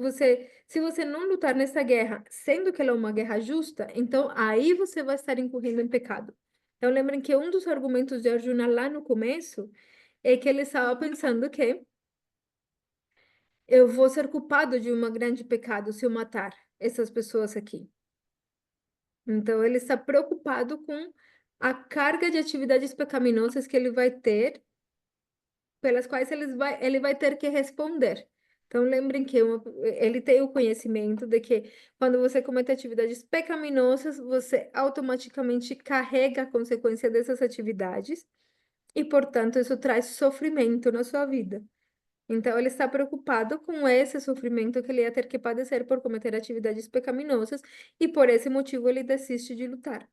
você não lutar nessa guerra, sendo que ela é uma guerra justa, então aí você vai estar incorrendo em pecado. Então, lembrem que um dos argumentos de Arjuna lá no começo é que ele estava pensando que eu vou ser culpado de um grande pecado se eu matar essas pessoas aqui. Então, ele está preocupado com a carga de atividades pecaminosas que ele vai ter, pelas quais ele vai ter que responder. Então, lembrem que ele tem o conhecimento de que quando você comete atividades pecaminosas, você automaticamente carrega a consequência dessas atividades e, portanto, isso traz sofrimento na sua vida. Então, ele está preocupado com esse sofrimento que ele ia ter que padecer por cometer atividades pecaminosas e, por esse motivo, ele desiste de lutar.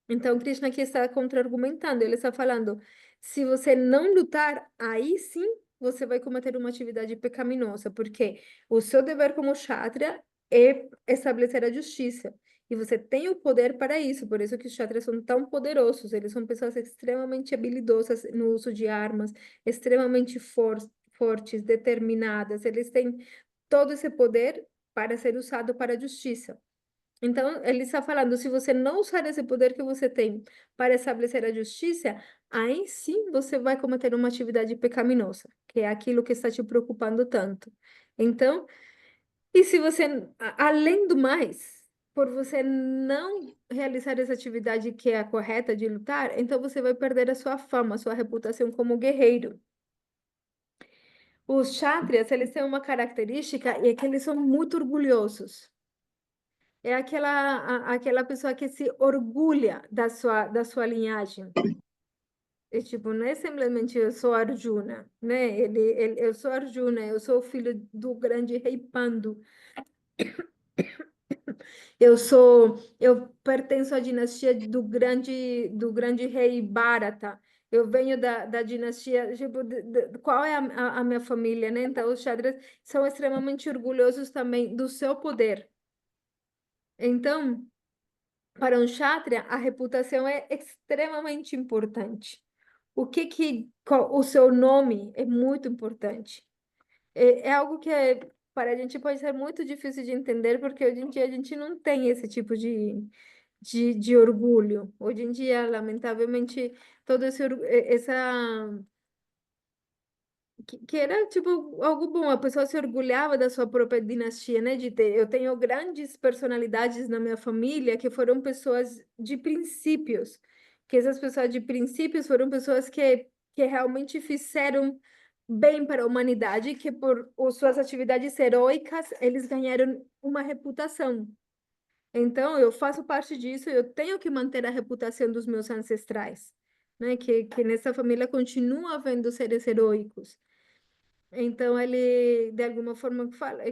Então, Krishna aqui está contra-argumentando. Ele está falando: se você não lutar, aí sim você vai cometer uma atividade pecaminosa, porque o seu dever como kshatriya é estabelecer a justiça. E você tem o poder para isso, por isso que os kshatriyas são tão poderosos. Eles são pessoas extremamente habilidosas no uso de armas, extremamente fortes, determinadas. Eles têm todo esse poder para ser usado para a justiça. Então, ele está falando, se você não usar esse poder que você tem para estabelecer a justiça, aí sim você vai cometer uma atividade pecaminosa, que é aquilo que está te preocupando tanto. Então, e se você, além do mais, por você não realizar essa atividade que é a correta de lutar, então você vai perder a sua fama, a sua reputação como guerreiro. Os kshatriyas, eles têm uma característica e é que eles são muito orgulhosos. É aquela pessoa que se orgulha da sua linhagem. É tipo, não é simplesmente eu sou Arjuna, né? Eu sou Arjuna, eu sou o filho do grande rei Pandu. Eu pertenço à dinastia do grande rei Bharata. Eu venho da dinastia, tipo, qual é a minha família, né? Então, os xadrez são extremamente orgulhosos também do seu poder. Então, para um kshatriya, a reputação é extremamente importante. O seu nome é muito importante. É algo que para a gente pode ser muito difícil de entender, porque hoje em dia a gente não tem esse tipo de orgulho. Hoje em dia, lamentavelmente, todo que era tipo algo bom, a pessoa se orgulhava da sua própria dinastia, né? Eu tenho grandes personalidades na minha família que foram pessoas de princípios, que essas pessoas de princípios foram pessoas que realmente fizeram bem para a humanidade, que por suas atividades heróicas eles ganharam uma reputação. Então, eu faço parte disso, eu tenho que manter a reputação dos meus ancestrais, né? Que nessa família continua havendo seres heróicos. Então, ele, de alguma forma,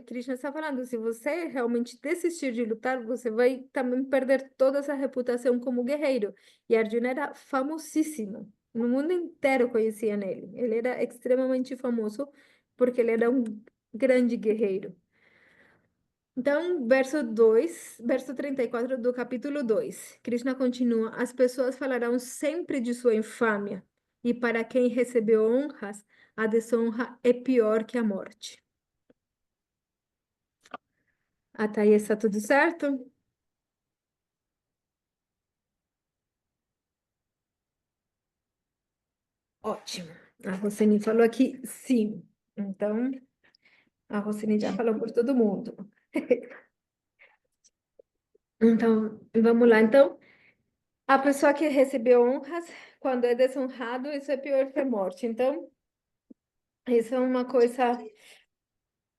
Krishna está falando, se você realmente desistir de lutar, você vai também perder toda essa reputação como guerreiro. E Arjuna era famosíssimo. No mundo inteiro conheciam ele. Ele era extremamente famoso porque ele era um grande guerreiro. Então, verso 34 do capítulo 2, Krishna continua: as pessoas falarão sempre de sua infâmia, e para quem recebeu honras, a desonra é pior que a morte. Até aí está tudo certo? Ótimo. A Rosane falou aqui sim. Então, a Rosane já falou por todo mundo. Então, vamos lá. Então, a pessoa que recebeu honras, quando é desonrado, isso é pior que a morte. Então, isso é uma coisa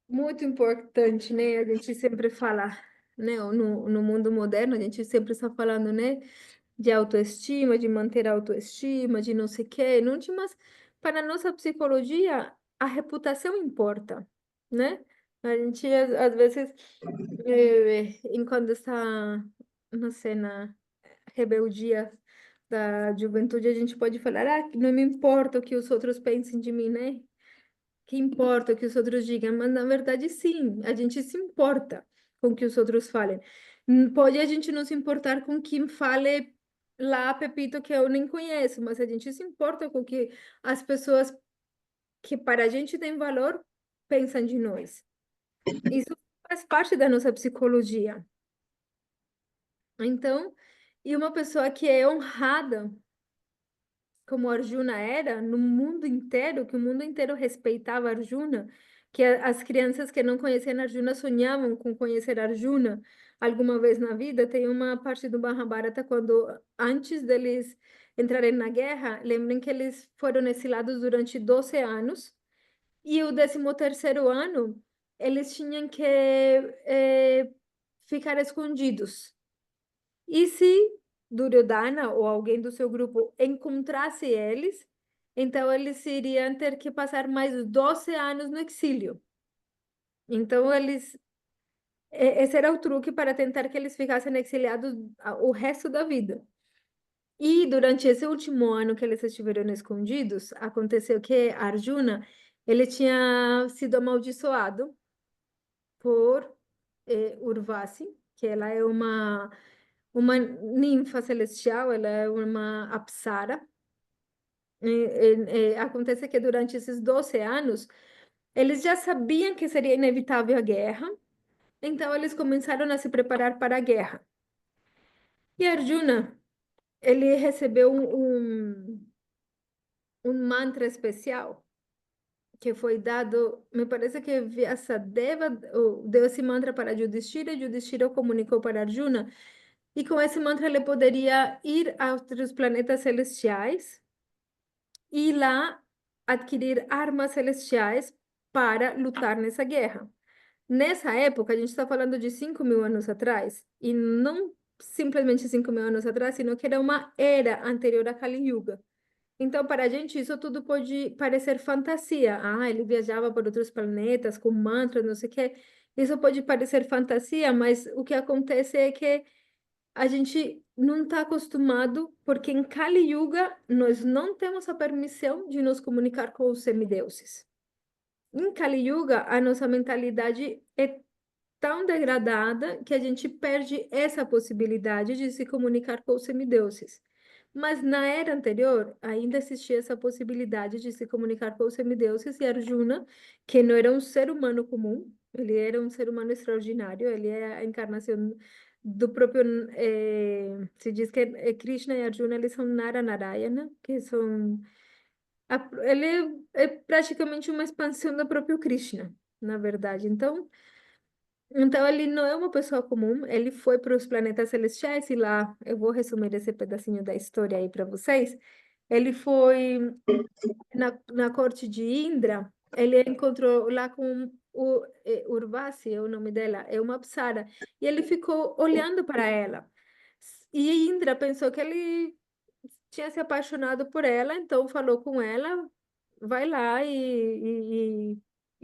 muito importante, né? A gente sempre fala, né? No mundo moderno, a gente sempre está falando, né? De autoestima, de manter a autoestima, de não sei o quê. No último, mas para a nossa psicologia, a reputação importa, né? A gente, às vezes, enquanto está, não sei, na rebeldia da juventude, a gente pode falar, ah, não me importa o que os outros pensem de mim, né? Que importa o que os outros digam, mas na verdade sim, a gente se importa com o que os outros falem. Pode a gente não se importar com quem fale lá, Pepito, que eu nem conheço, mas a gente se importa com o que as pessoas que para a gente têm valor pensam de nós. Isso faz parte da nossa psicologia. Então, e uma pessoa que é honrada como Arjuna era, no mundo inteiro, que o mundo inteiro respeitava Arjuna, que as crianças que não conheciam Arjuna sonhavam com conhecer Arjuna alguma vez na vida. Tem uma parte do Mahabharata quando, antes deles entrarem na guerra, lembrem que eles foram exilados durante 12 anos, e o 13º ano, eles tinham que ficar escondidos. E se Duryodhana ou alguém do seu grupo encontrasse eles, então eles iriam ter que passar mais 12 anos no exílio. Então esse era o truque para tentar que eles ficassem exiliados o resto da vida. E durante esse último ano que eles estiveram escondidos, aconteceu que Arjuna, ele tinha sido amaldiçoado por Urvasi, que ela é uma ninfa celestial, ela é uma apsara. Acontece que durante esses 12 anos, eles já sabiam que seria inevitável a guerra, então eles começaram a se preparar para a guerra. E Arjuna, ele recebeu um mantra especial que foi dado, me parece que Vyasadeva deu esse mantra para Yudhishthira, Yudhishthira comunicou para Arjuna, e com esse mantra ele poderia ir a outros planetas celestiais e lá adquirir armas celestiais para lutar nessa guerra. Nessa época, a gente está falando de 5.000 anos atrás, e não simplesmente 5.000 anos atrás, sino que era uma era anterior a Kali Yuga. Então, para a gente, isso tudo pode parecer fantasia. Ah, ele viajava por outros planetas com mantras, não sei o quê. Isso pode parecer fantasia, mas o que acontece é que a gente não está acostumado, porque em Kali Yuga nós não temos a permissão de nos comunicar com os semideuses. Em Kali Yuga, a nossa mentalidade é tão degradada que a gente perde essa possibilidade de se comunicar com os semideuses. Mas na era anterior, ainda existia essa possibilidade de se comunicar com os semideuses e Arjuna, que não era um ser humano comum, ele era um ser humano extraordinário, ele é a encarnação do próprio, se diz que Krishna e Arjuna, eles são Nara Narayana, que são, ele é praticamente uma expansão do próprio Krishna, na verdade. Então, ele não é uma pessoa comum, ele foi para os planetas celestiais e lá, eu vou resumir esse pedacinho da história aí para vocês. Ele foi na corte de Indra, ele encontrou lá com Urvasi, é o nome dela, é uma Apsara, e ele ficou olhando para ela. E Indra pensou que ele tinha se apaixonado por ela, então falou com ela, vai lá e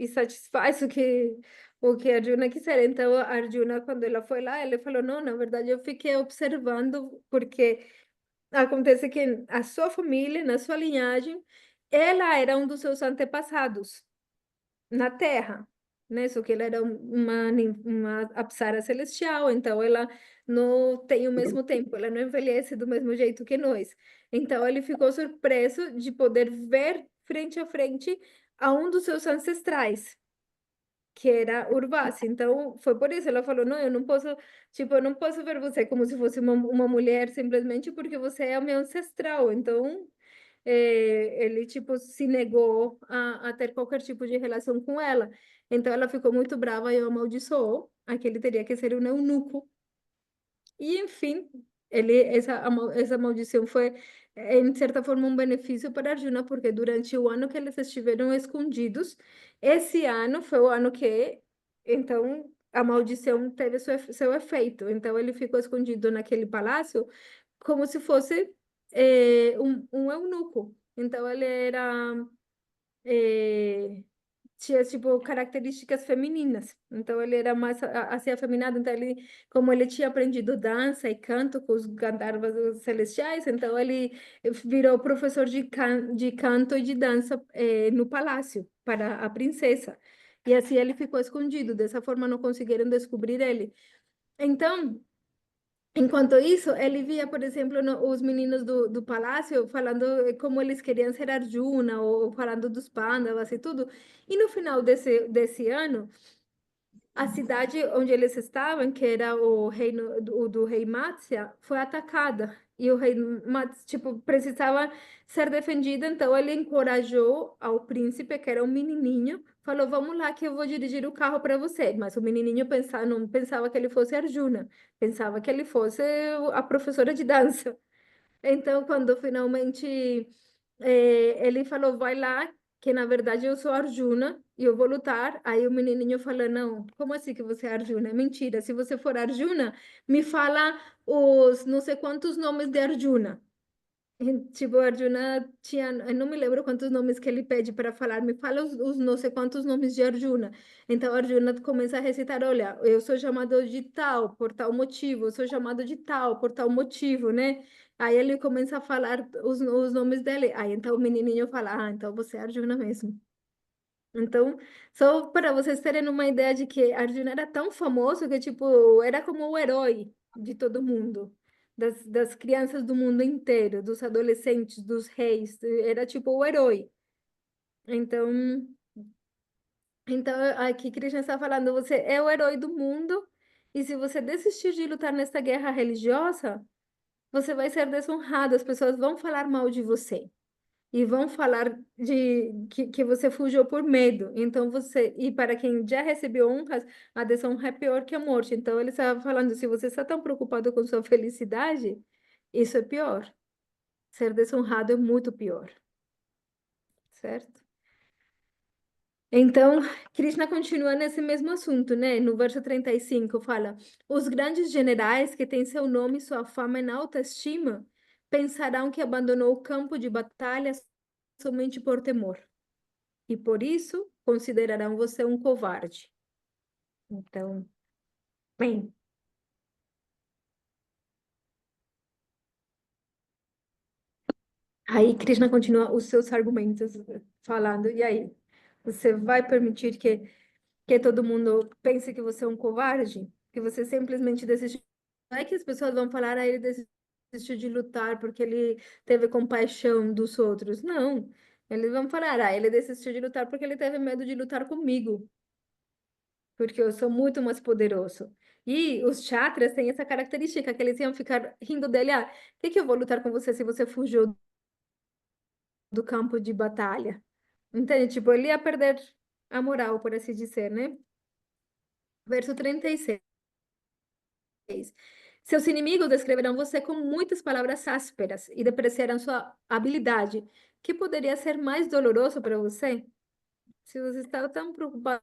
satisfaz o que a Arjuna quiser. Então, a Arjuna, quando ela foi lá, ele falou, não, na verdade, eu fiquei observando, porque acontece que a sua família, na sua linhagem, ela era um dos seus antepassados na Terra, né? Só que ela era uma Apsara celestial, então ela não tem o mesmo tempo, ela não envelhece do mesmo jeito que nós. Então ele ficou surpreso de poder ver frente a frente a um dos seus ancestrais, que era Urvasi. Então foi por isso ela falou: "Não, eu não posso, tipo, eu não posso ver você como se fosse uma mulher simplesmente porque você é o meu ancestral". Então ele tipo se negou a ter qualquer tipo de relação com ela. Então ela ficou muito brava e o amaldiçoou a que ele teria que ser um eunuco. E enfim, essa maldição foi em certa forma um benefício para Arjuna, porque durante o ano que eles estiveram escondidos, esse ano foi o ano que então a maldição teve seu efeito. Então ele ficou escondido naquele palácio como se fosse um eunuco. Então ele eh, tinha tipo características femininas. Então ele era mais assim afeminado. Então ele, como ele tinha aprendido dança e canto com os Gandharvas celestiais, então ele virou professor de canto e de dança no palácio para a princesa. E assim ele ficou escondido. Dessa forma não conseguiram descobrir ele. Então enquanto isso, ele via, por exemplo, os meninos do palácio falando como eles queriam ser Arjuna, ou falando dos Pandavas e tudo. E no final desse ano, a cidade onde eles estavam, que era o reino do rei Matsya, foi atacada. E o rei Matsya, tipo, precisava ser defendido, então ele encorajou ao príncipe, que era um menininho, falou: "Vamos lá que eu vou dirigir o carro para você". Mas o menininho não pensava que ele fosse Arjuna, pensava que ele fosse a professora de dança. Então, quando finalmente ele falou, vai lá, que na verdade eu sou Arjuna e eu vou lutar. Aí o menininho falou, não, como assim que você é Arjuna? É mentira, se você for Arjuna, me fala os não sei quantos nomes de Arjuna. Tipo, Arjuna tinha, eu não me lembro quantos nomes que ele pede para falar, me fala os não sei quantos nomes de Arjuna. Então, Arjuna começa a recitar: olha, eu sou chamado de tal, por tal motivo, eu sou chamado de tal, por tal motivo, né? Aí ele começa a falar os nomes dele. Aí então o menininho fala: ah, então você é Arjuna mesmo. Então, só para vocês terem uma ideia de que Arjuna era tão famoso que, tipo, era como o herói de todo mundo, das crianças do mundo inteiro, dos adolescentes, dos reis, era tipo o herói. Então, então aqui Krishna está falando, você é o herói do mundo, e se você desistir de lutar nesta guerra religiosa, você vai ser desonrado, as pessoas vão falar mal de você e vão falar de que você fugiu por medo. Então e para quem já recebeu honras, a desonra é pior que a morte. Então ele estava falando, se você está tão preocupado com sua felicidade, isso é pior. Ser desonrado é muito pior, certo? Então, Krishna continua nesse mesmo assunto, né? No verso 35 fala: os grandes generais que têm seu nome e sua fama em alta estima pensarão que abandonou o campo de batalha somente por temor, e por isso considerarão você um covarde. Então, bem, aí Krishna continua os seus argumentos falando, e aí? Você vai permitir que todo mundo pense que você é um covarde? Que você simplesmente desistiu? Não é que as pessoas vão falar, ah, ele desistiu de lutar porque ele teve compaixão dos outros. Não. Eles vão falar, ah, ele desistiu de lutar porque ele teve medo de lutar comigo, porque eu sou muito mais poderoso. E os chakras têm essa característica, que eles iam ficar rindo dele, ah, por que eu vou lutar com você se você fugiu do campo de batalha? Entende? Tipo, ele ia perder a moral, por assim dizer, né? Verso 36. Seus inimigos descreverão você com muitas palavras ásperas e depreciarão sua habilidade. Que poderia ser mais doloroso para você? Se você está tão preocupado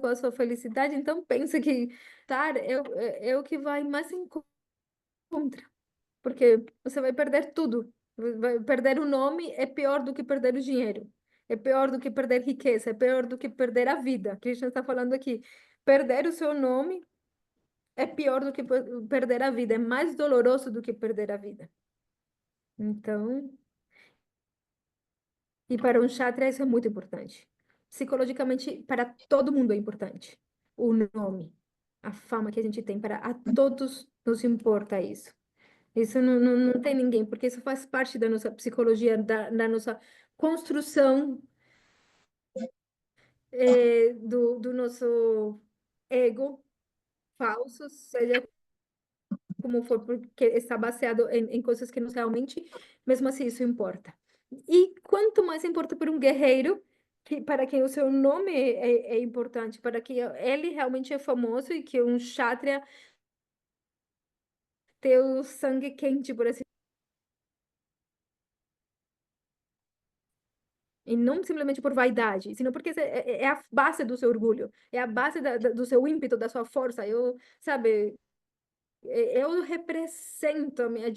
com a sua felicidade, então pensa que estar é o que vai mais em contra, porque você vai perder tudo. Vai perder o nome é pior do que perder o dinheiro. É pior do que perder riqueza, é pior do que perder a vida. Krishna está falando aqui. Perder o seu nome é pior do que perder a vida, é mais doloroso do que perder a vida. Então, e para um kshatriya isso é muito importante. Psicologicamente, para todo mundo é importante. O nome, a fama que a gente tem, para a todos nos importa isso. Isso não tem ninguém, porque isso faz parte da nossa psicologia, da nossa construção do nosso ego falso, seja como for, porque está baseado em coisas que não realmente, mesmo assim, isso importa. E quanto mais importa para um guerreiro, para quem o seu nome é importante, para que ele realmente é famoso e que um kshatriya tem o sangue quente, por assim. E não simplesmente por vaidade, sino porque é a base do seu orgulho, é a base do seu ímpeto, da sua força. Eu, sabe, eu represento a minha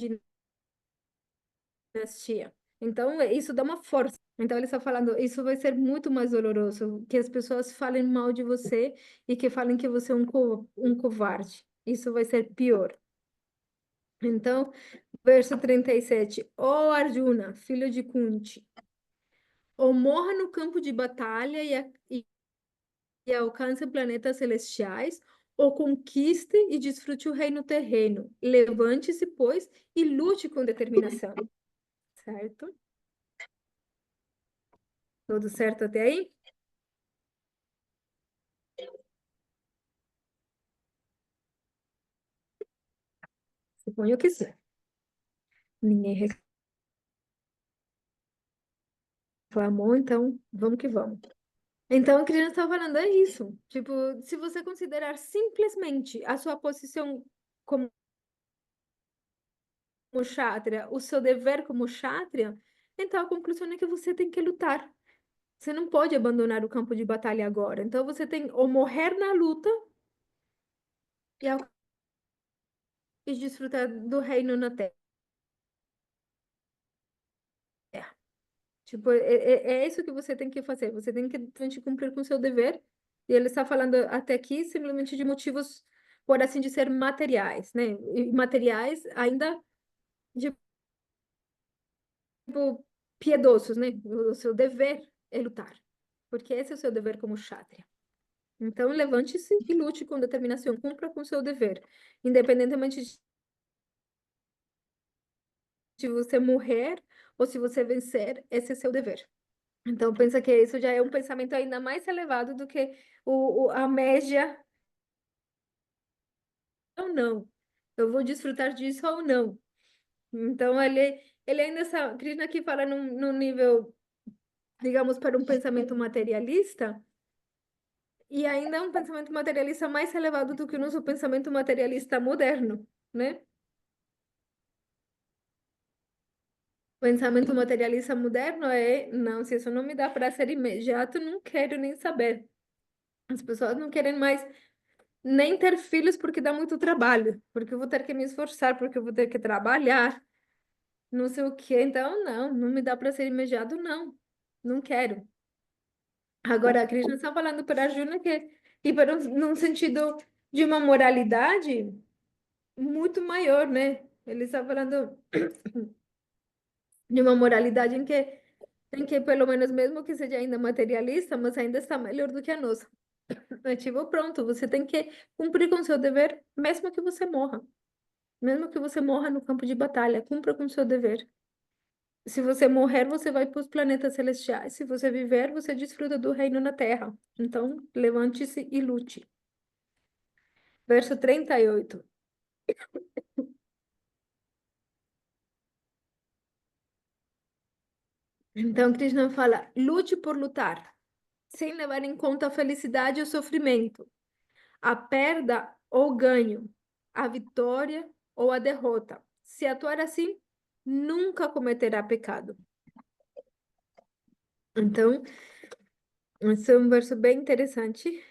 dinastia. Então, isso dá uma força. Então, ele está falando, isso vai ser muito mais doloroso, que as pessoas falem mal de você e que falem que você é um covarde. Isso vai ser pior. Então, verso 37. Ó Arjuna, filho de Kunti, ou morra no campo de batalha e alcance planetas celestiais, ou conquiste e desfrute o reino terreno. Levante-se, pois, e lute com determinação. Certo? Tudo certo até aí? Suponho que sim. Ninguém reclamou, então vamos que vamos. Então, o que a gente está falando é isso. Tipo, se você considerar simplesmente a sua posição como kshatriya, o seu dever como kshatriya, então a conclusão é que você tem que lutar. Você não pode abandonar o campo de batalha agora. Então, você tem ou morrer na luta e, e desfrutar do reino na terra. Tipo, é isso que você tem que fazer. Você tem que realmente cumprir com o seu dever. E ele está falando até aqui simplesmente de motivos, por assim dizer, materiais, né? E materiais ainda, tipo, piedosos, né? O seu dever é lutar. Porque esse é o seu dever como kshatriya. Então, levante-se e lute com determinação. Cumpra com o seu dever. Independentemente de você morrer ou se você vencer, esse é seu dever. Então, pensa que isso já é um pensamento ainda mais elevado do que a média ou não. Eu vou desfrutar disso ou não. Então, ele ainda está, Krishna aqui fala num nível, digamos, para um pensamento materialista, e ainda é um pensamento materialista mais elevado do que o nosso pensamento materialista moderno, né? O pensamento materialista moderno é, não, se isso não me dá prazer imediato, não quero nem saber. As pessoas não querem mais nem ter filhos porque dá muito trabalho, porque eu vou ter que me esforçar, porque eu vou ter que trabalhar, não sei o quê. Então, não me dá prazer imediato, não. Não quero. Agora, a Krishna está falando para a Arjuna que e para num sentido de uma moralidade muito maior, né? Ele está falando de uma moralidade em que pelo menos mesmo que seja ainda materialista, mas ainda está melhor do que a nossa. É tipo, pronto, você tem que cumprir com o seu dever, mesmo que você morra. Mesmo que você morra no campo de batalha, cumpra com o seu dever. Se você morrer, você vai para os planetas celestiais. Se você viver, você desfruta do reino na Terra. Então, levante-se e lute. Verso 38. Então, Krishna fala: lute por lutar, sem levar em conta a felicidade ou sofrimento, a perda ou ganho, a vitória ou a derrota. Se atuar assim, nunca cometerá pecado. Então, esse é um verso bem interessante,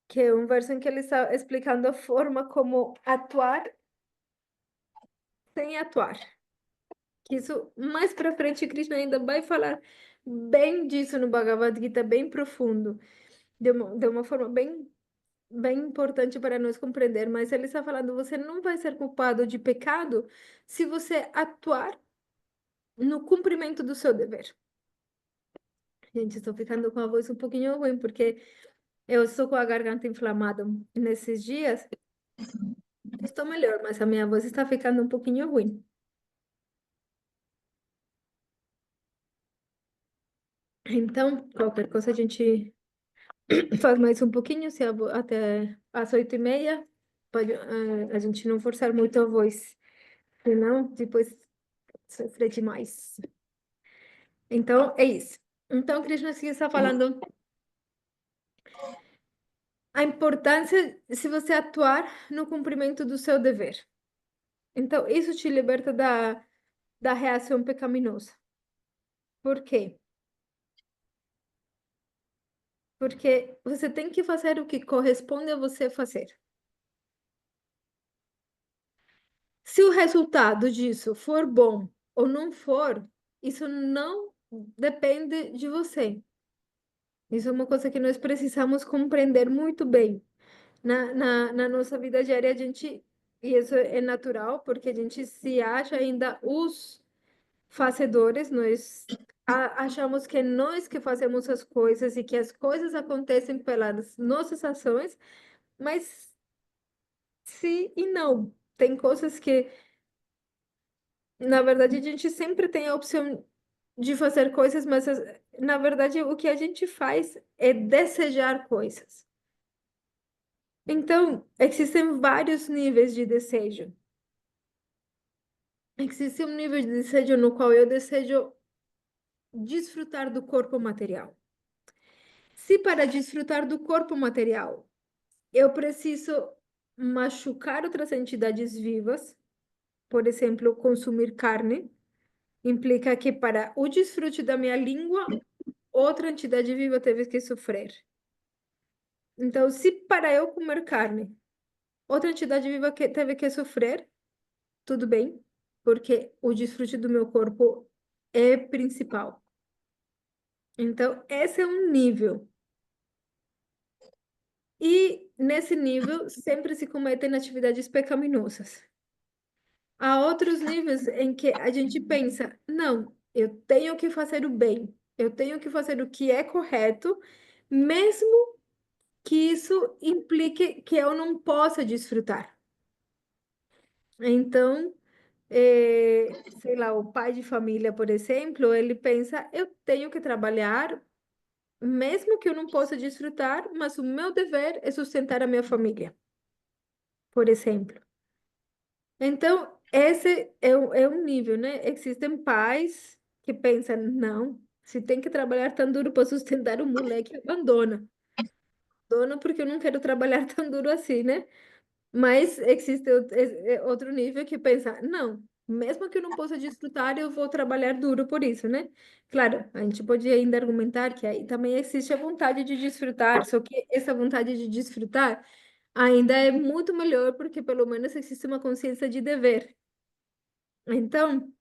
que é um verso em que ele está explicando a forma como atuar sem atuar. Que isso, mais para frente, Krishna ainda vai falar bem disso no Bhagavad Gita, bem profundo, de uma forma bem importante para nós compreender. Mas ele está falando, você não vai ser culpado de pecado se você atuar no cumprimento do seu dever. Gente, estou ficando com a voz um pouquinho ruim, porque eu estou com a garganta inflamada nesses dias. Estou melhor, mas a minha voz está ficando um pouquinho ruim. Então, qualquer coisa a gente faz mais um pouquinho, se até às 8h30, pode, a gente não forçar muito a voz, senão depois sofrer demais. Então, é isso. Então, Krishna aqui está falando a importância se você atuar no cumprimento do seu dever. Então, isso te liberta da reação pecaminosa. Por quê? Porque você tem que fazer o que corresponde a você fazer. Se o resultado disso for bom ou não for, isso não depende de você. Isso é uma coisa que nós precisamos compreender muito bem. Na nossa vida diária, e isso é natural, porque a gente se acha ainda os fazedores, nós achamos que é nós que fazemos as coisas e que as coisas acontecem pelas nossas ações, mas sim e não. Tem coisas que, na verdade, a gente sempre tem a opção de fazer coisas, mas na verdade o que a gente faz é desejar coisas. Então, existem vários níveis de desejo. Existe um nível de desejo no qual eu desejo desfrutar do corpo material. Se para desfrutar do corpo material eu preciso machucar outras entidades vivas, por exemplo, consumir carne, implica que para o desfrute da minha língua, outra entidade viva teve que sofrer. Então, se para eu comer carne, outra entidade viva que teve que sofrer, tudo bem, porque o desfrute do meu corpo é principal. Então, esse é um nível. E nesse nível sempre se cometem atividades pecaminosas. Há outros níveis em que a gente pensa, não, eu tenho que fazer o bem, eu tenho que fazer o que é correto, mesmo que isso implique que eu não possa desfrutar. Então, sei lá, o pai de família, por exemplo, ele pensa, eu tenho que trabalhar, mesmo que eu não possa desfrutar, mas o meu dever é sustentar a minha família, por exemplo. Então, esse é um nível, né? Existem pais que pensam, não, se tem que trabalhar tão duro para sustentar o moleque, abandona. Abandona porque eu não quero trabalhar tão duro assim, né? Mas existe outro nível que pensa, não, mesmo que eu não possa desfrutar, eu vou trabalhar duro por isso, né? Claro, a gente pode ainda argumentar que aí também existe a vontade de desfrutar, só que essa vontade de desfrutar ainda é muito melhor porque pelo menos existe uma consciência de dever. Então,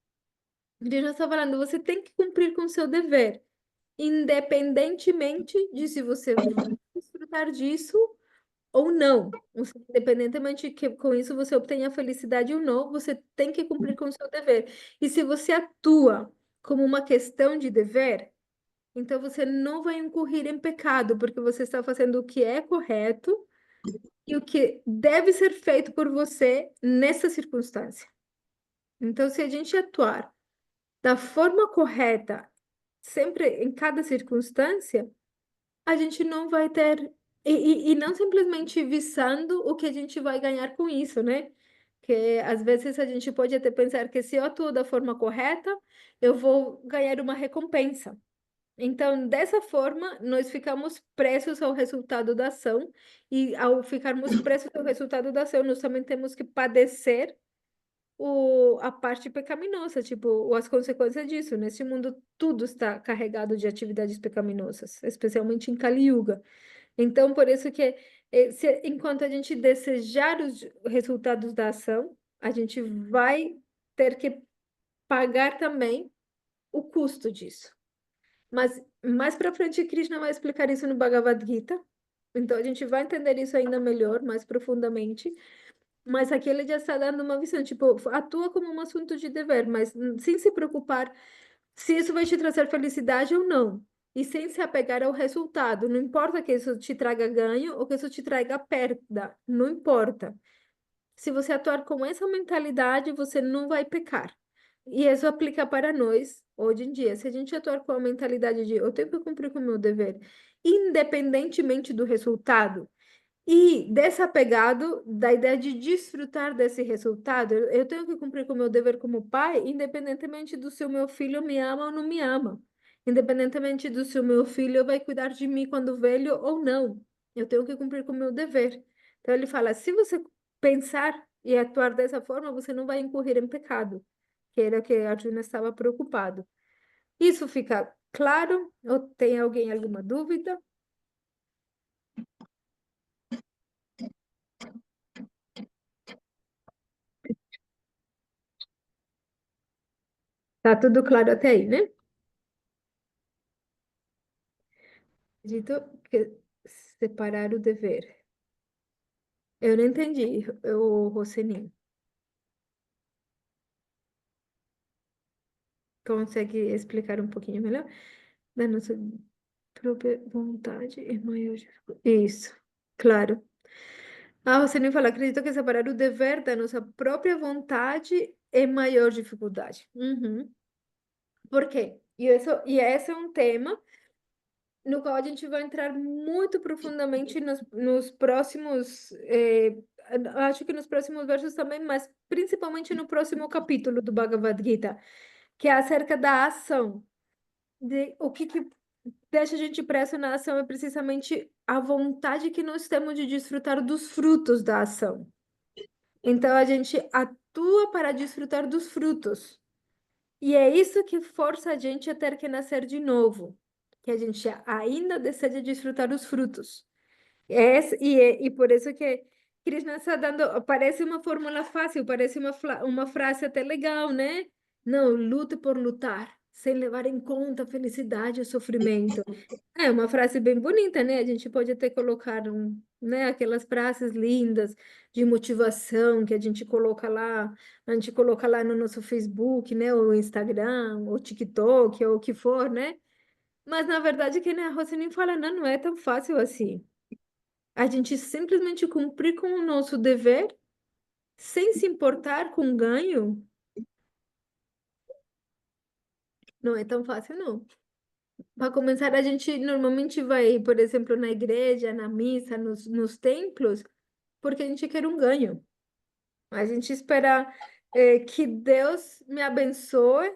Deus já está falando, você tem que cumprir com o seu dever, independentemente de se você desfrutar disso ou não. Independentemente que com isso você obtenha felicidade ou não, você tem que cumprir com o seu dever. E se você atua como uma questão de dever, então você não vai incorrer em pecado, porque você está fazendo o que é correto e o que deve ser feito por você nessa circunstância. Então, se a gente atuar da forma correta, sempre em cada circunstância, a gente não vai ter. E não simplesmente visando o que a gente vai ganhar com isso, né? Que às vezes a gente pode até pensar que se eu atuo da forma correta, eu vou ganhar uma recompensa. Então, dessa forma, nós ficamos presos ao resultado da ação, e ao ficarmos presos ao resultado da ação, nós também temos que padecer a parte pecaminosa, tipo, as consequências disso. Nesse mundo, tudo está carregado de atividades pecaminosas, especialmente em Kali Yuga. Então, por isso que, enquanto a gente desejar os resultados da ação, a gente vai ter que pagar também o custo disso. Mas mais para frente, Krishna vai explicar isso no Bhagavad Gita. Então, a gente vai entender isso ainda melhor, mais profundamente. Mas aqui ele já está dando uma visão, tipo, atua como um assunto de dever, mas sem se preocupar se isso vai te trazer felicidade ou não. E sem se apegar ao resultado. Não importa que isso te traga ganho ou que isso te traga perda. Não importa. Se você atuar com essa mentalidade, você não vai pecar. E isso aplica para nós hoje em dia. Se a gente atuar com a mentalidade de eu tenho que cumprir com o meu dever, independentemente do resultado, e desapegado da ideia de desfrutar desse resultado, eu tenho que cumprir com o meu dever como pai, independentemente do se o meu filho me ama ou não me ama, independentemente do se o meu filho vai cuidar de mim quando velho ou não. Eu tenho que cumprir com o meu dever. Então ele fala, se você pensar e atuar dessa forma, você não vai incorrer em pecado, que era o que Arjuna estava preocupado. Isso fica claro? Ou tem alguém alguma dúvida? Tá tudo claro até aí, né? Acredito que separar o dever. Eu não entendi, o Rosenin. Consegue explicar um pouquinho melhor? Da nossa própria vontade é maior. Isso, claro. Ah, Rosenin fala, acredito que separar o dever da nossa própria vontade é maior dificuldade. Uhum. Por quê? E esse é um tema no qual a gente vai entrar muito profundamente nos próximos, acho que nos próximos versos também, mas principalmente no próximo capítulo do Bhagavad Gita, que é acerca da ação. O que deixa a gente preso na ação é precisamente a vontade que nós temos de desfrutar dos frutos da ação. Então a gente atua para desfrutar dos frutos. E é isso que força a gente a ter que nascer de novo, que a gente ainda deseja desfrutar os frutos. E por isso que Krishna está dando, parece uma fórmula fácil, parece uma frase até legal, né? Não, lute por lutar, sem levar em conta a felicidade e o sofrimento. É uma frase bem bonita, né? A gente pode até colocar né, aquelas frases lindas de motivação que a gente coloca lá no nosso Facebook, né? Ou Instagram, ou TikTok, ou o que for, né? Mas na verdade, que a Rosane fala, não, não é tão fácil assim. A gente simplesmente cumprir com o nosso dever, sem se importar com o ganho, não é tão fácil, não. Para começar, a gente normalmente vai, por exemplo, na igreja, na missa, nos templos, porque a gente quer um ganho. A gente espera, que Deus me abençoe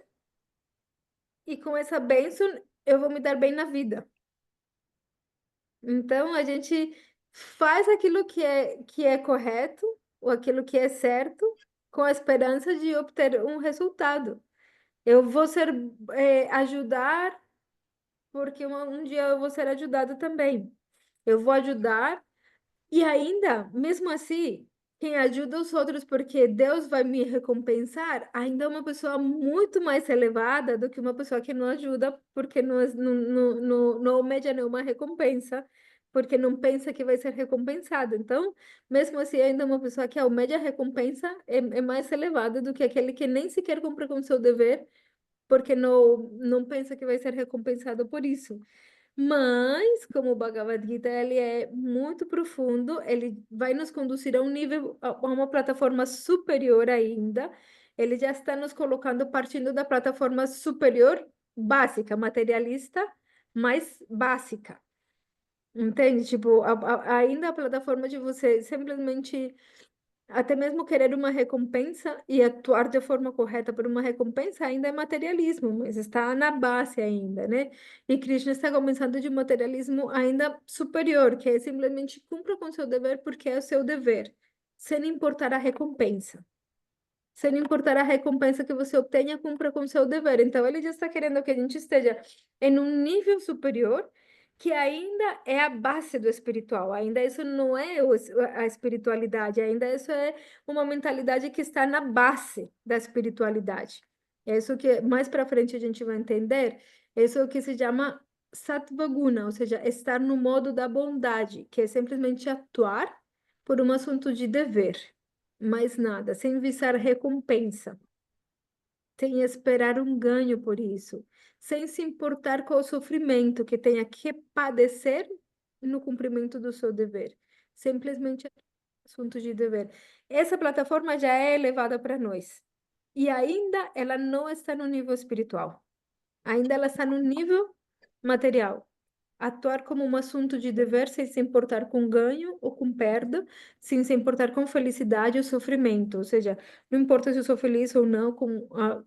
e com essa bênção eu vou me dar bem na vida. Então, a gente faz aquilo que é correto, ou aquilo que é certo, com a esperança de obter um resultado. Eu vou ser, ajudar, porque um dia eu vou ser ajudado também. Eu vou ajudar, e ainda, mesmo assim, quem ajuda os outros porque Deus vai me recompensar, ainda é uma pessoa muito mais elevada do que uma pessoa que não ajuda porque não almeja nenhuma recompensa porque não pensa que vai ser recompensado. Então, mesmo assim, ainda uma pessoa que almeja a recompensa é mais elevada do que aquele que nem sequer cumpre com seu dever, porque não pensa que vai ser recompensado por isso. Mas, como o Bhagavad Gita ele é muito profundo, ele vai nos conduzir a um nível, a uma plataforma superior ainda. Ele já está nos colocando partindo da plataforma superior, básica, materialista, mais básica. Entende? Tipo, ainda a plataforma de você simplesmente até mesmo querer uma recompensa e atuar de forma correta por uma recompensa ainda é materialismo, mas está na base ainda, né? E Krishna está começando de um materialismo ainda superior, que é simplesmente cumpra com seu dever porque é o seu dever, sem importar a recompensa. Sem importar a recompensa que você obtenha, cumpra com seu dever. Então, ele já está querendo que a gente esteja em um nível superior, que ainda é a base do espiritual. Ainda isso não é a espiritualidade, ainda isso é uma mentalidade que está na base da espiritualidade. É isso que mais para frente a gente vai entender. Isso é o que se chama Sattvaguna, ou seja, estar no modo da bondade, que é simplesmente atuar por um assunto de dever mais nada, sem visar recompensa, sem esperar um ganho por isso, sem se importar com o sofrimento que tenha que padecer no cumprimento do seu dever, simplesmente assunto de dever. Essa plataforma já é elevada para nós. E ainda ela não está no nível espiritual. Ainda ela está no nível material. Atuar como um assunto de dever sem se importar com ganho ou com perda, sem se importar com felicidade ou sofrimento. Ou seja, não importa se eu sou feliz ou não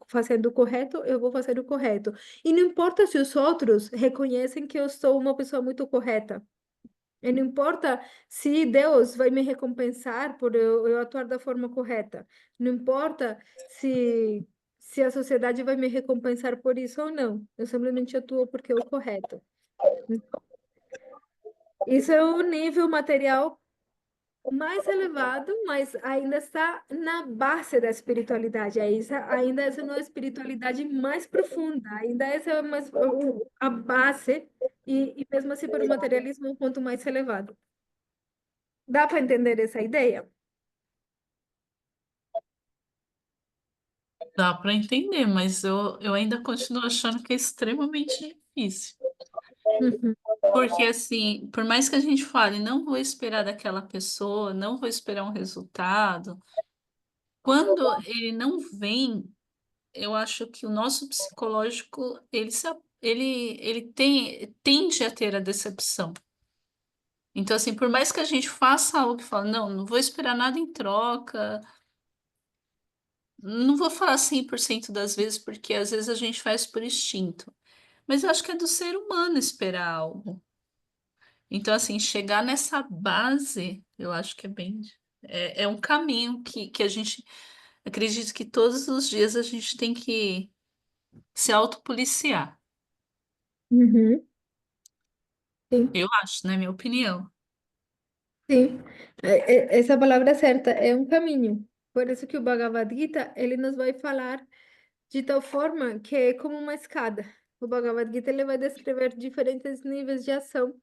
fazendo o correto, eu vou fazer o correto. E não importa se os outros reconhecem que eu sou uma pessoa muito correta. E não importa se Deus vai me recompensar por eu atuar da forma correta. Não importa se a sociedade vai me recompensar por isso ou não. Eu simplesmente atuo porque é o correto. Isso é o nível material mais elevado, mas ainda está na base da espiritualidade. Ainda essa não é a espiritualidade mais profunda, ainda essa é mais, a base, e mesmo assim, para o materialismo, um ponto mais elevado. Dá para entender essa ideia? Dá para entender, mas eu ainda continuo achando que é extremamente difícil. Uhum, Porque, assim, por mais que a gente fale, não vou esperar daquela pessoa, não vou esperar um resultado, quando ele não vem, eu acho que o nosso psicológico, tende a ter a decepção. Então, assim, por mais que a gente faça algo que fala, não vou esperar nada em troca, não vou falar 100% das vezes, porque às vezes a gente faz por instinto. Mas eu acho que é do ser humano esperar algo. Então, assim, chegar nessa base, eu acho que é um caminho que a gente acredito que todos os dias a gente tem que se autopoliciar. uhum, sim, Eu acho, né? Minha opinião. sim. Essa palavra é certa, é um caminho. Por isso que o Bhagavad Gita, ele nos vai falar de tal forma que é como uma escada. O Bhagavad Gita ele vai descrever diferentes níveis de ação.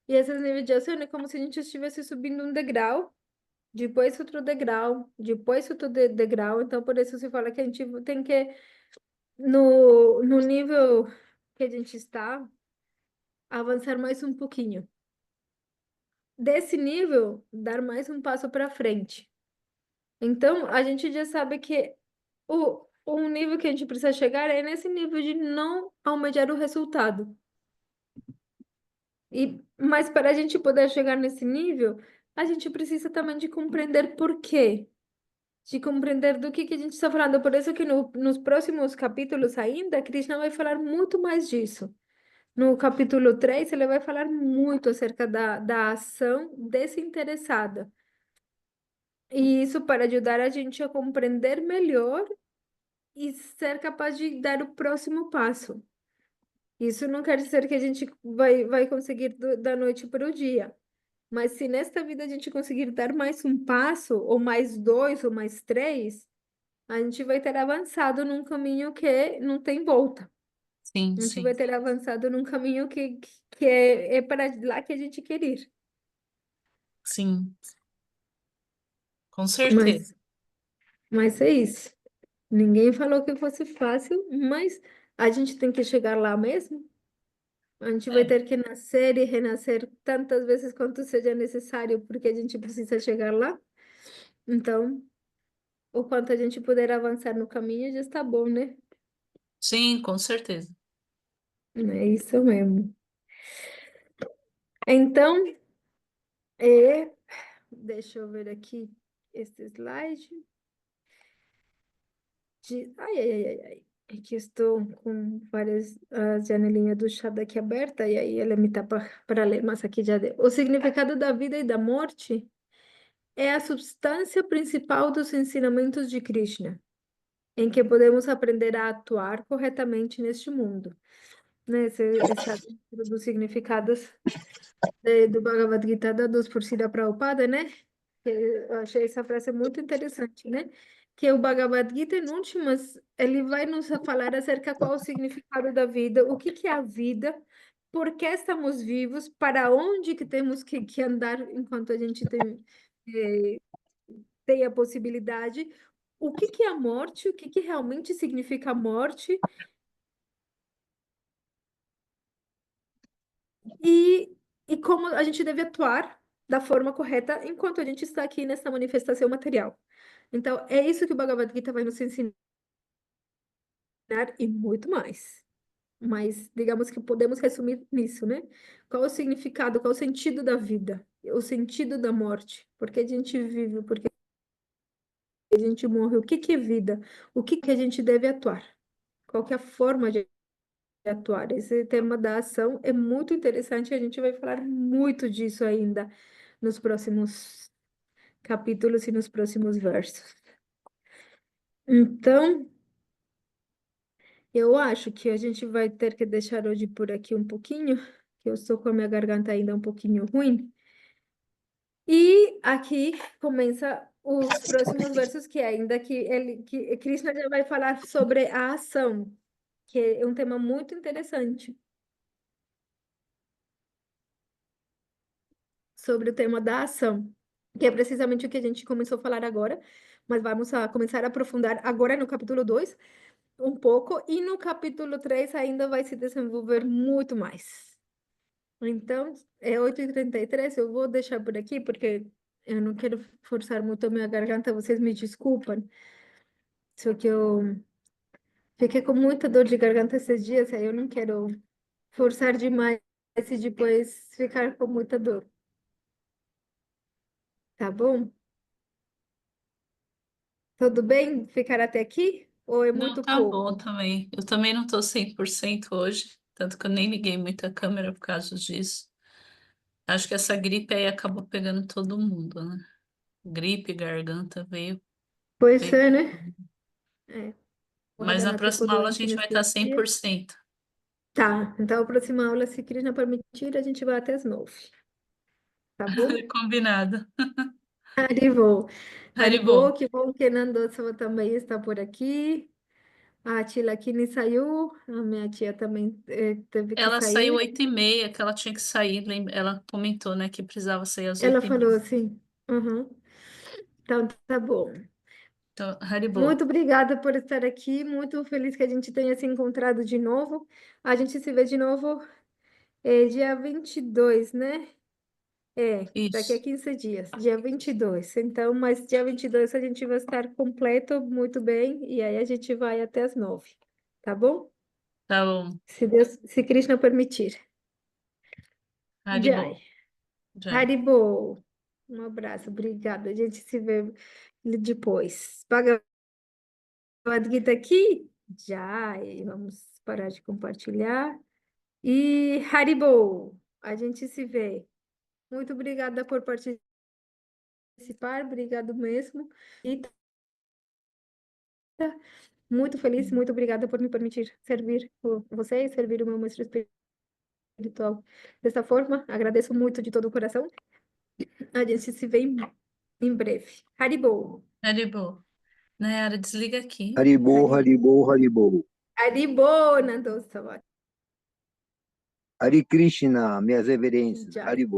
E esses níveis de ação é como se a gente estivesse subindo um degrau, depois outro degrau, depois outro degrau. Então, por isso se fala que a gente tem que, no nível que a gente está, avançar mais um pouquinho. Desse nível, dar mais um passo para frente. Então, a gente já sabe que o nível que a gente precisa chegar é nesse nível de não almejar o resultado. Mas para a gente poder chegar nesse nível, a gente precisa também de compreender por quê. De compreender do que a gente está falando. Por isso que nos próximos capítulos ainda, Krishna vai falar muito mais disso. No capítulo 3 ele vai falar muito acerca da ação desinteressada. E isso para ajudar a gente a compreender melhor e ser capaz de dar o próximo passo. Isso não quer dizer que a gente vai conseguir da noite para o dia. Mas se nesta vida a gente conseguir dar mais um passo, ou mais dois, ou mais três, a gente vai ter avançado num caminho que não tem volta. Sim, A gente sim, vai ter avançado num caminho que é para lá que a gente quer ir. sim, com certeza. Mas, mas é isso. Ninguém falou que fosse fácil, mas a gente tem que chegar lá mesmo. A gente vai É, ter que nascer e renascer tantas vezes quanto seja necessário, porque a gente precisa chegar lá. Então, o quanto a gente puder avançar no caminho já está bom, né? sim, com certeza. É isso mesmo. Então, é, deixa eu ver aqui esse slide. Ai, ai, ai, ai, ai. É que estou com várias janelinhas do chat aqui aberta e aí ela me tapa para ler, mas aqui já deu. O significado da vida e da morte é a substância principal dos ensinamentos de Krishna, em que podemos aprender a atuar corretamente neste mundo. Né? Essa dos significados do Bhagavad Gita dados por Srila Prabhupada, né? Eu achei essa frase muito interessante, né? Que o Bhagavad Gita, em últimas, ele vai nos falar acerca qual o significado da vida, o que que é a vida, por que estamos vivos, para onde que temos que andar enquanto a gente eh, tem a possibilidade, o que que é a morte, o que que realmente significa a morte, e, e como a gente deve atuar da forma correta enquanto a gente está aqui nessa manifestação material. Então, é isso que o Bhagavad Gita vai nos ensinar e muito mais. Mas, digamos que podemos resumir nisso, né? Qual é o significado, qual é o sentido da vida, o sentido da morte, por que a gente vive, por que a gente morre, o que que é vida, o que que a gente deve atuar, qual que é a forma de atuar. Esse tema da ação é muito interessante e a gente vai falar muito disso ainda nos próximos capítulos e nos próximos versos. Então, eu acho que a gente vai ter que deixar hoje por aqui um pouquinho, que eu estou com a minha garganta ainda um pouquinho ruim. E aqui começa os próximos versos, que ainda que Krishna já vai falar sobre a ação, que é um tema muito interessante, sobre o tema da ação, que é precisamente o que a gente começou a falar agora, mas vamos começar a aprofundar agora no capítulo 2 um pouco, e no capítulo 3 ainda vai se desenvolver muito mais. Então, é 8h33, eu vou deixar por aqui, porque eu não quero forçar muito a minha garganta, vocês me desculpem. Só que eu fiquei com muita dor de garganta esses dias, aí eu não quero forçar demais e depois ficar com muita dor, tá bom? Tudo bem ficar até aqui? Ou é Não, muito tá bom pouco? também. Eu também não tô 100% hoje, tanto que eu nem liguei muito a câmera por causa disso. Acho que essa gripe aí acabou pegando todo mundo, né? Gripe, garganta, Pois veio. é, né? É, o Mas na Adana ficou próxima aula a doente gente vai estar nesses dias. 100%. Tá, então a próxima aula, se Krishna permitir, a gente vai até as 9, tá bom? Combinado. Haribo. Haribo. Haribo, que bom que Nandosava também está por aqui. A Tilakini saiu, a minha tia também teve que Ela saiu sair. 8h30, que ela tinha que sair. Ela comentou, né, que precisava sair às Ela oito e falou meia. assim, uhum, então tá bom. Então, Haribo. Muito obrigada por estar aqui, muito feliz que a gente tenha se encontrado de novo. A gente se vê de novo dia 22, né? Daqui a Isso. 15 dias, dia 22. Então, mas dia 22 a gente vai estar completo, muito bem, e aí a gente vai até as 9, tá bom? Tá bom. Se Deus, se Krishna permitir. Jai. Haribo. Já. Haribo. Um abraço, obrigada. A gente se vê depois. Bhagavad Gita aqui? Jai. Vamos parar de compartilhar. E Haribo. A gente se vê. Muito obrigada por participar, obrigado mesmo. E muito feliz, muito obrigada por me permitir servir vocês, servir o meu mestre espiritual dessa forma. Agradeço muito de todo o coração. A gente se vê em breve. Haribo. Haribo. Nayara, desliga aqui. Haribo, Haribo. Haribo, Haribo. Haribo, Nandosawat. Hare Krishna, minhas reverências. Jai. Haribo.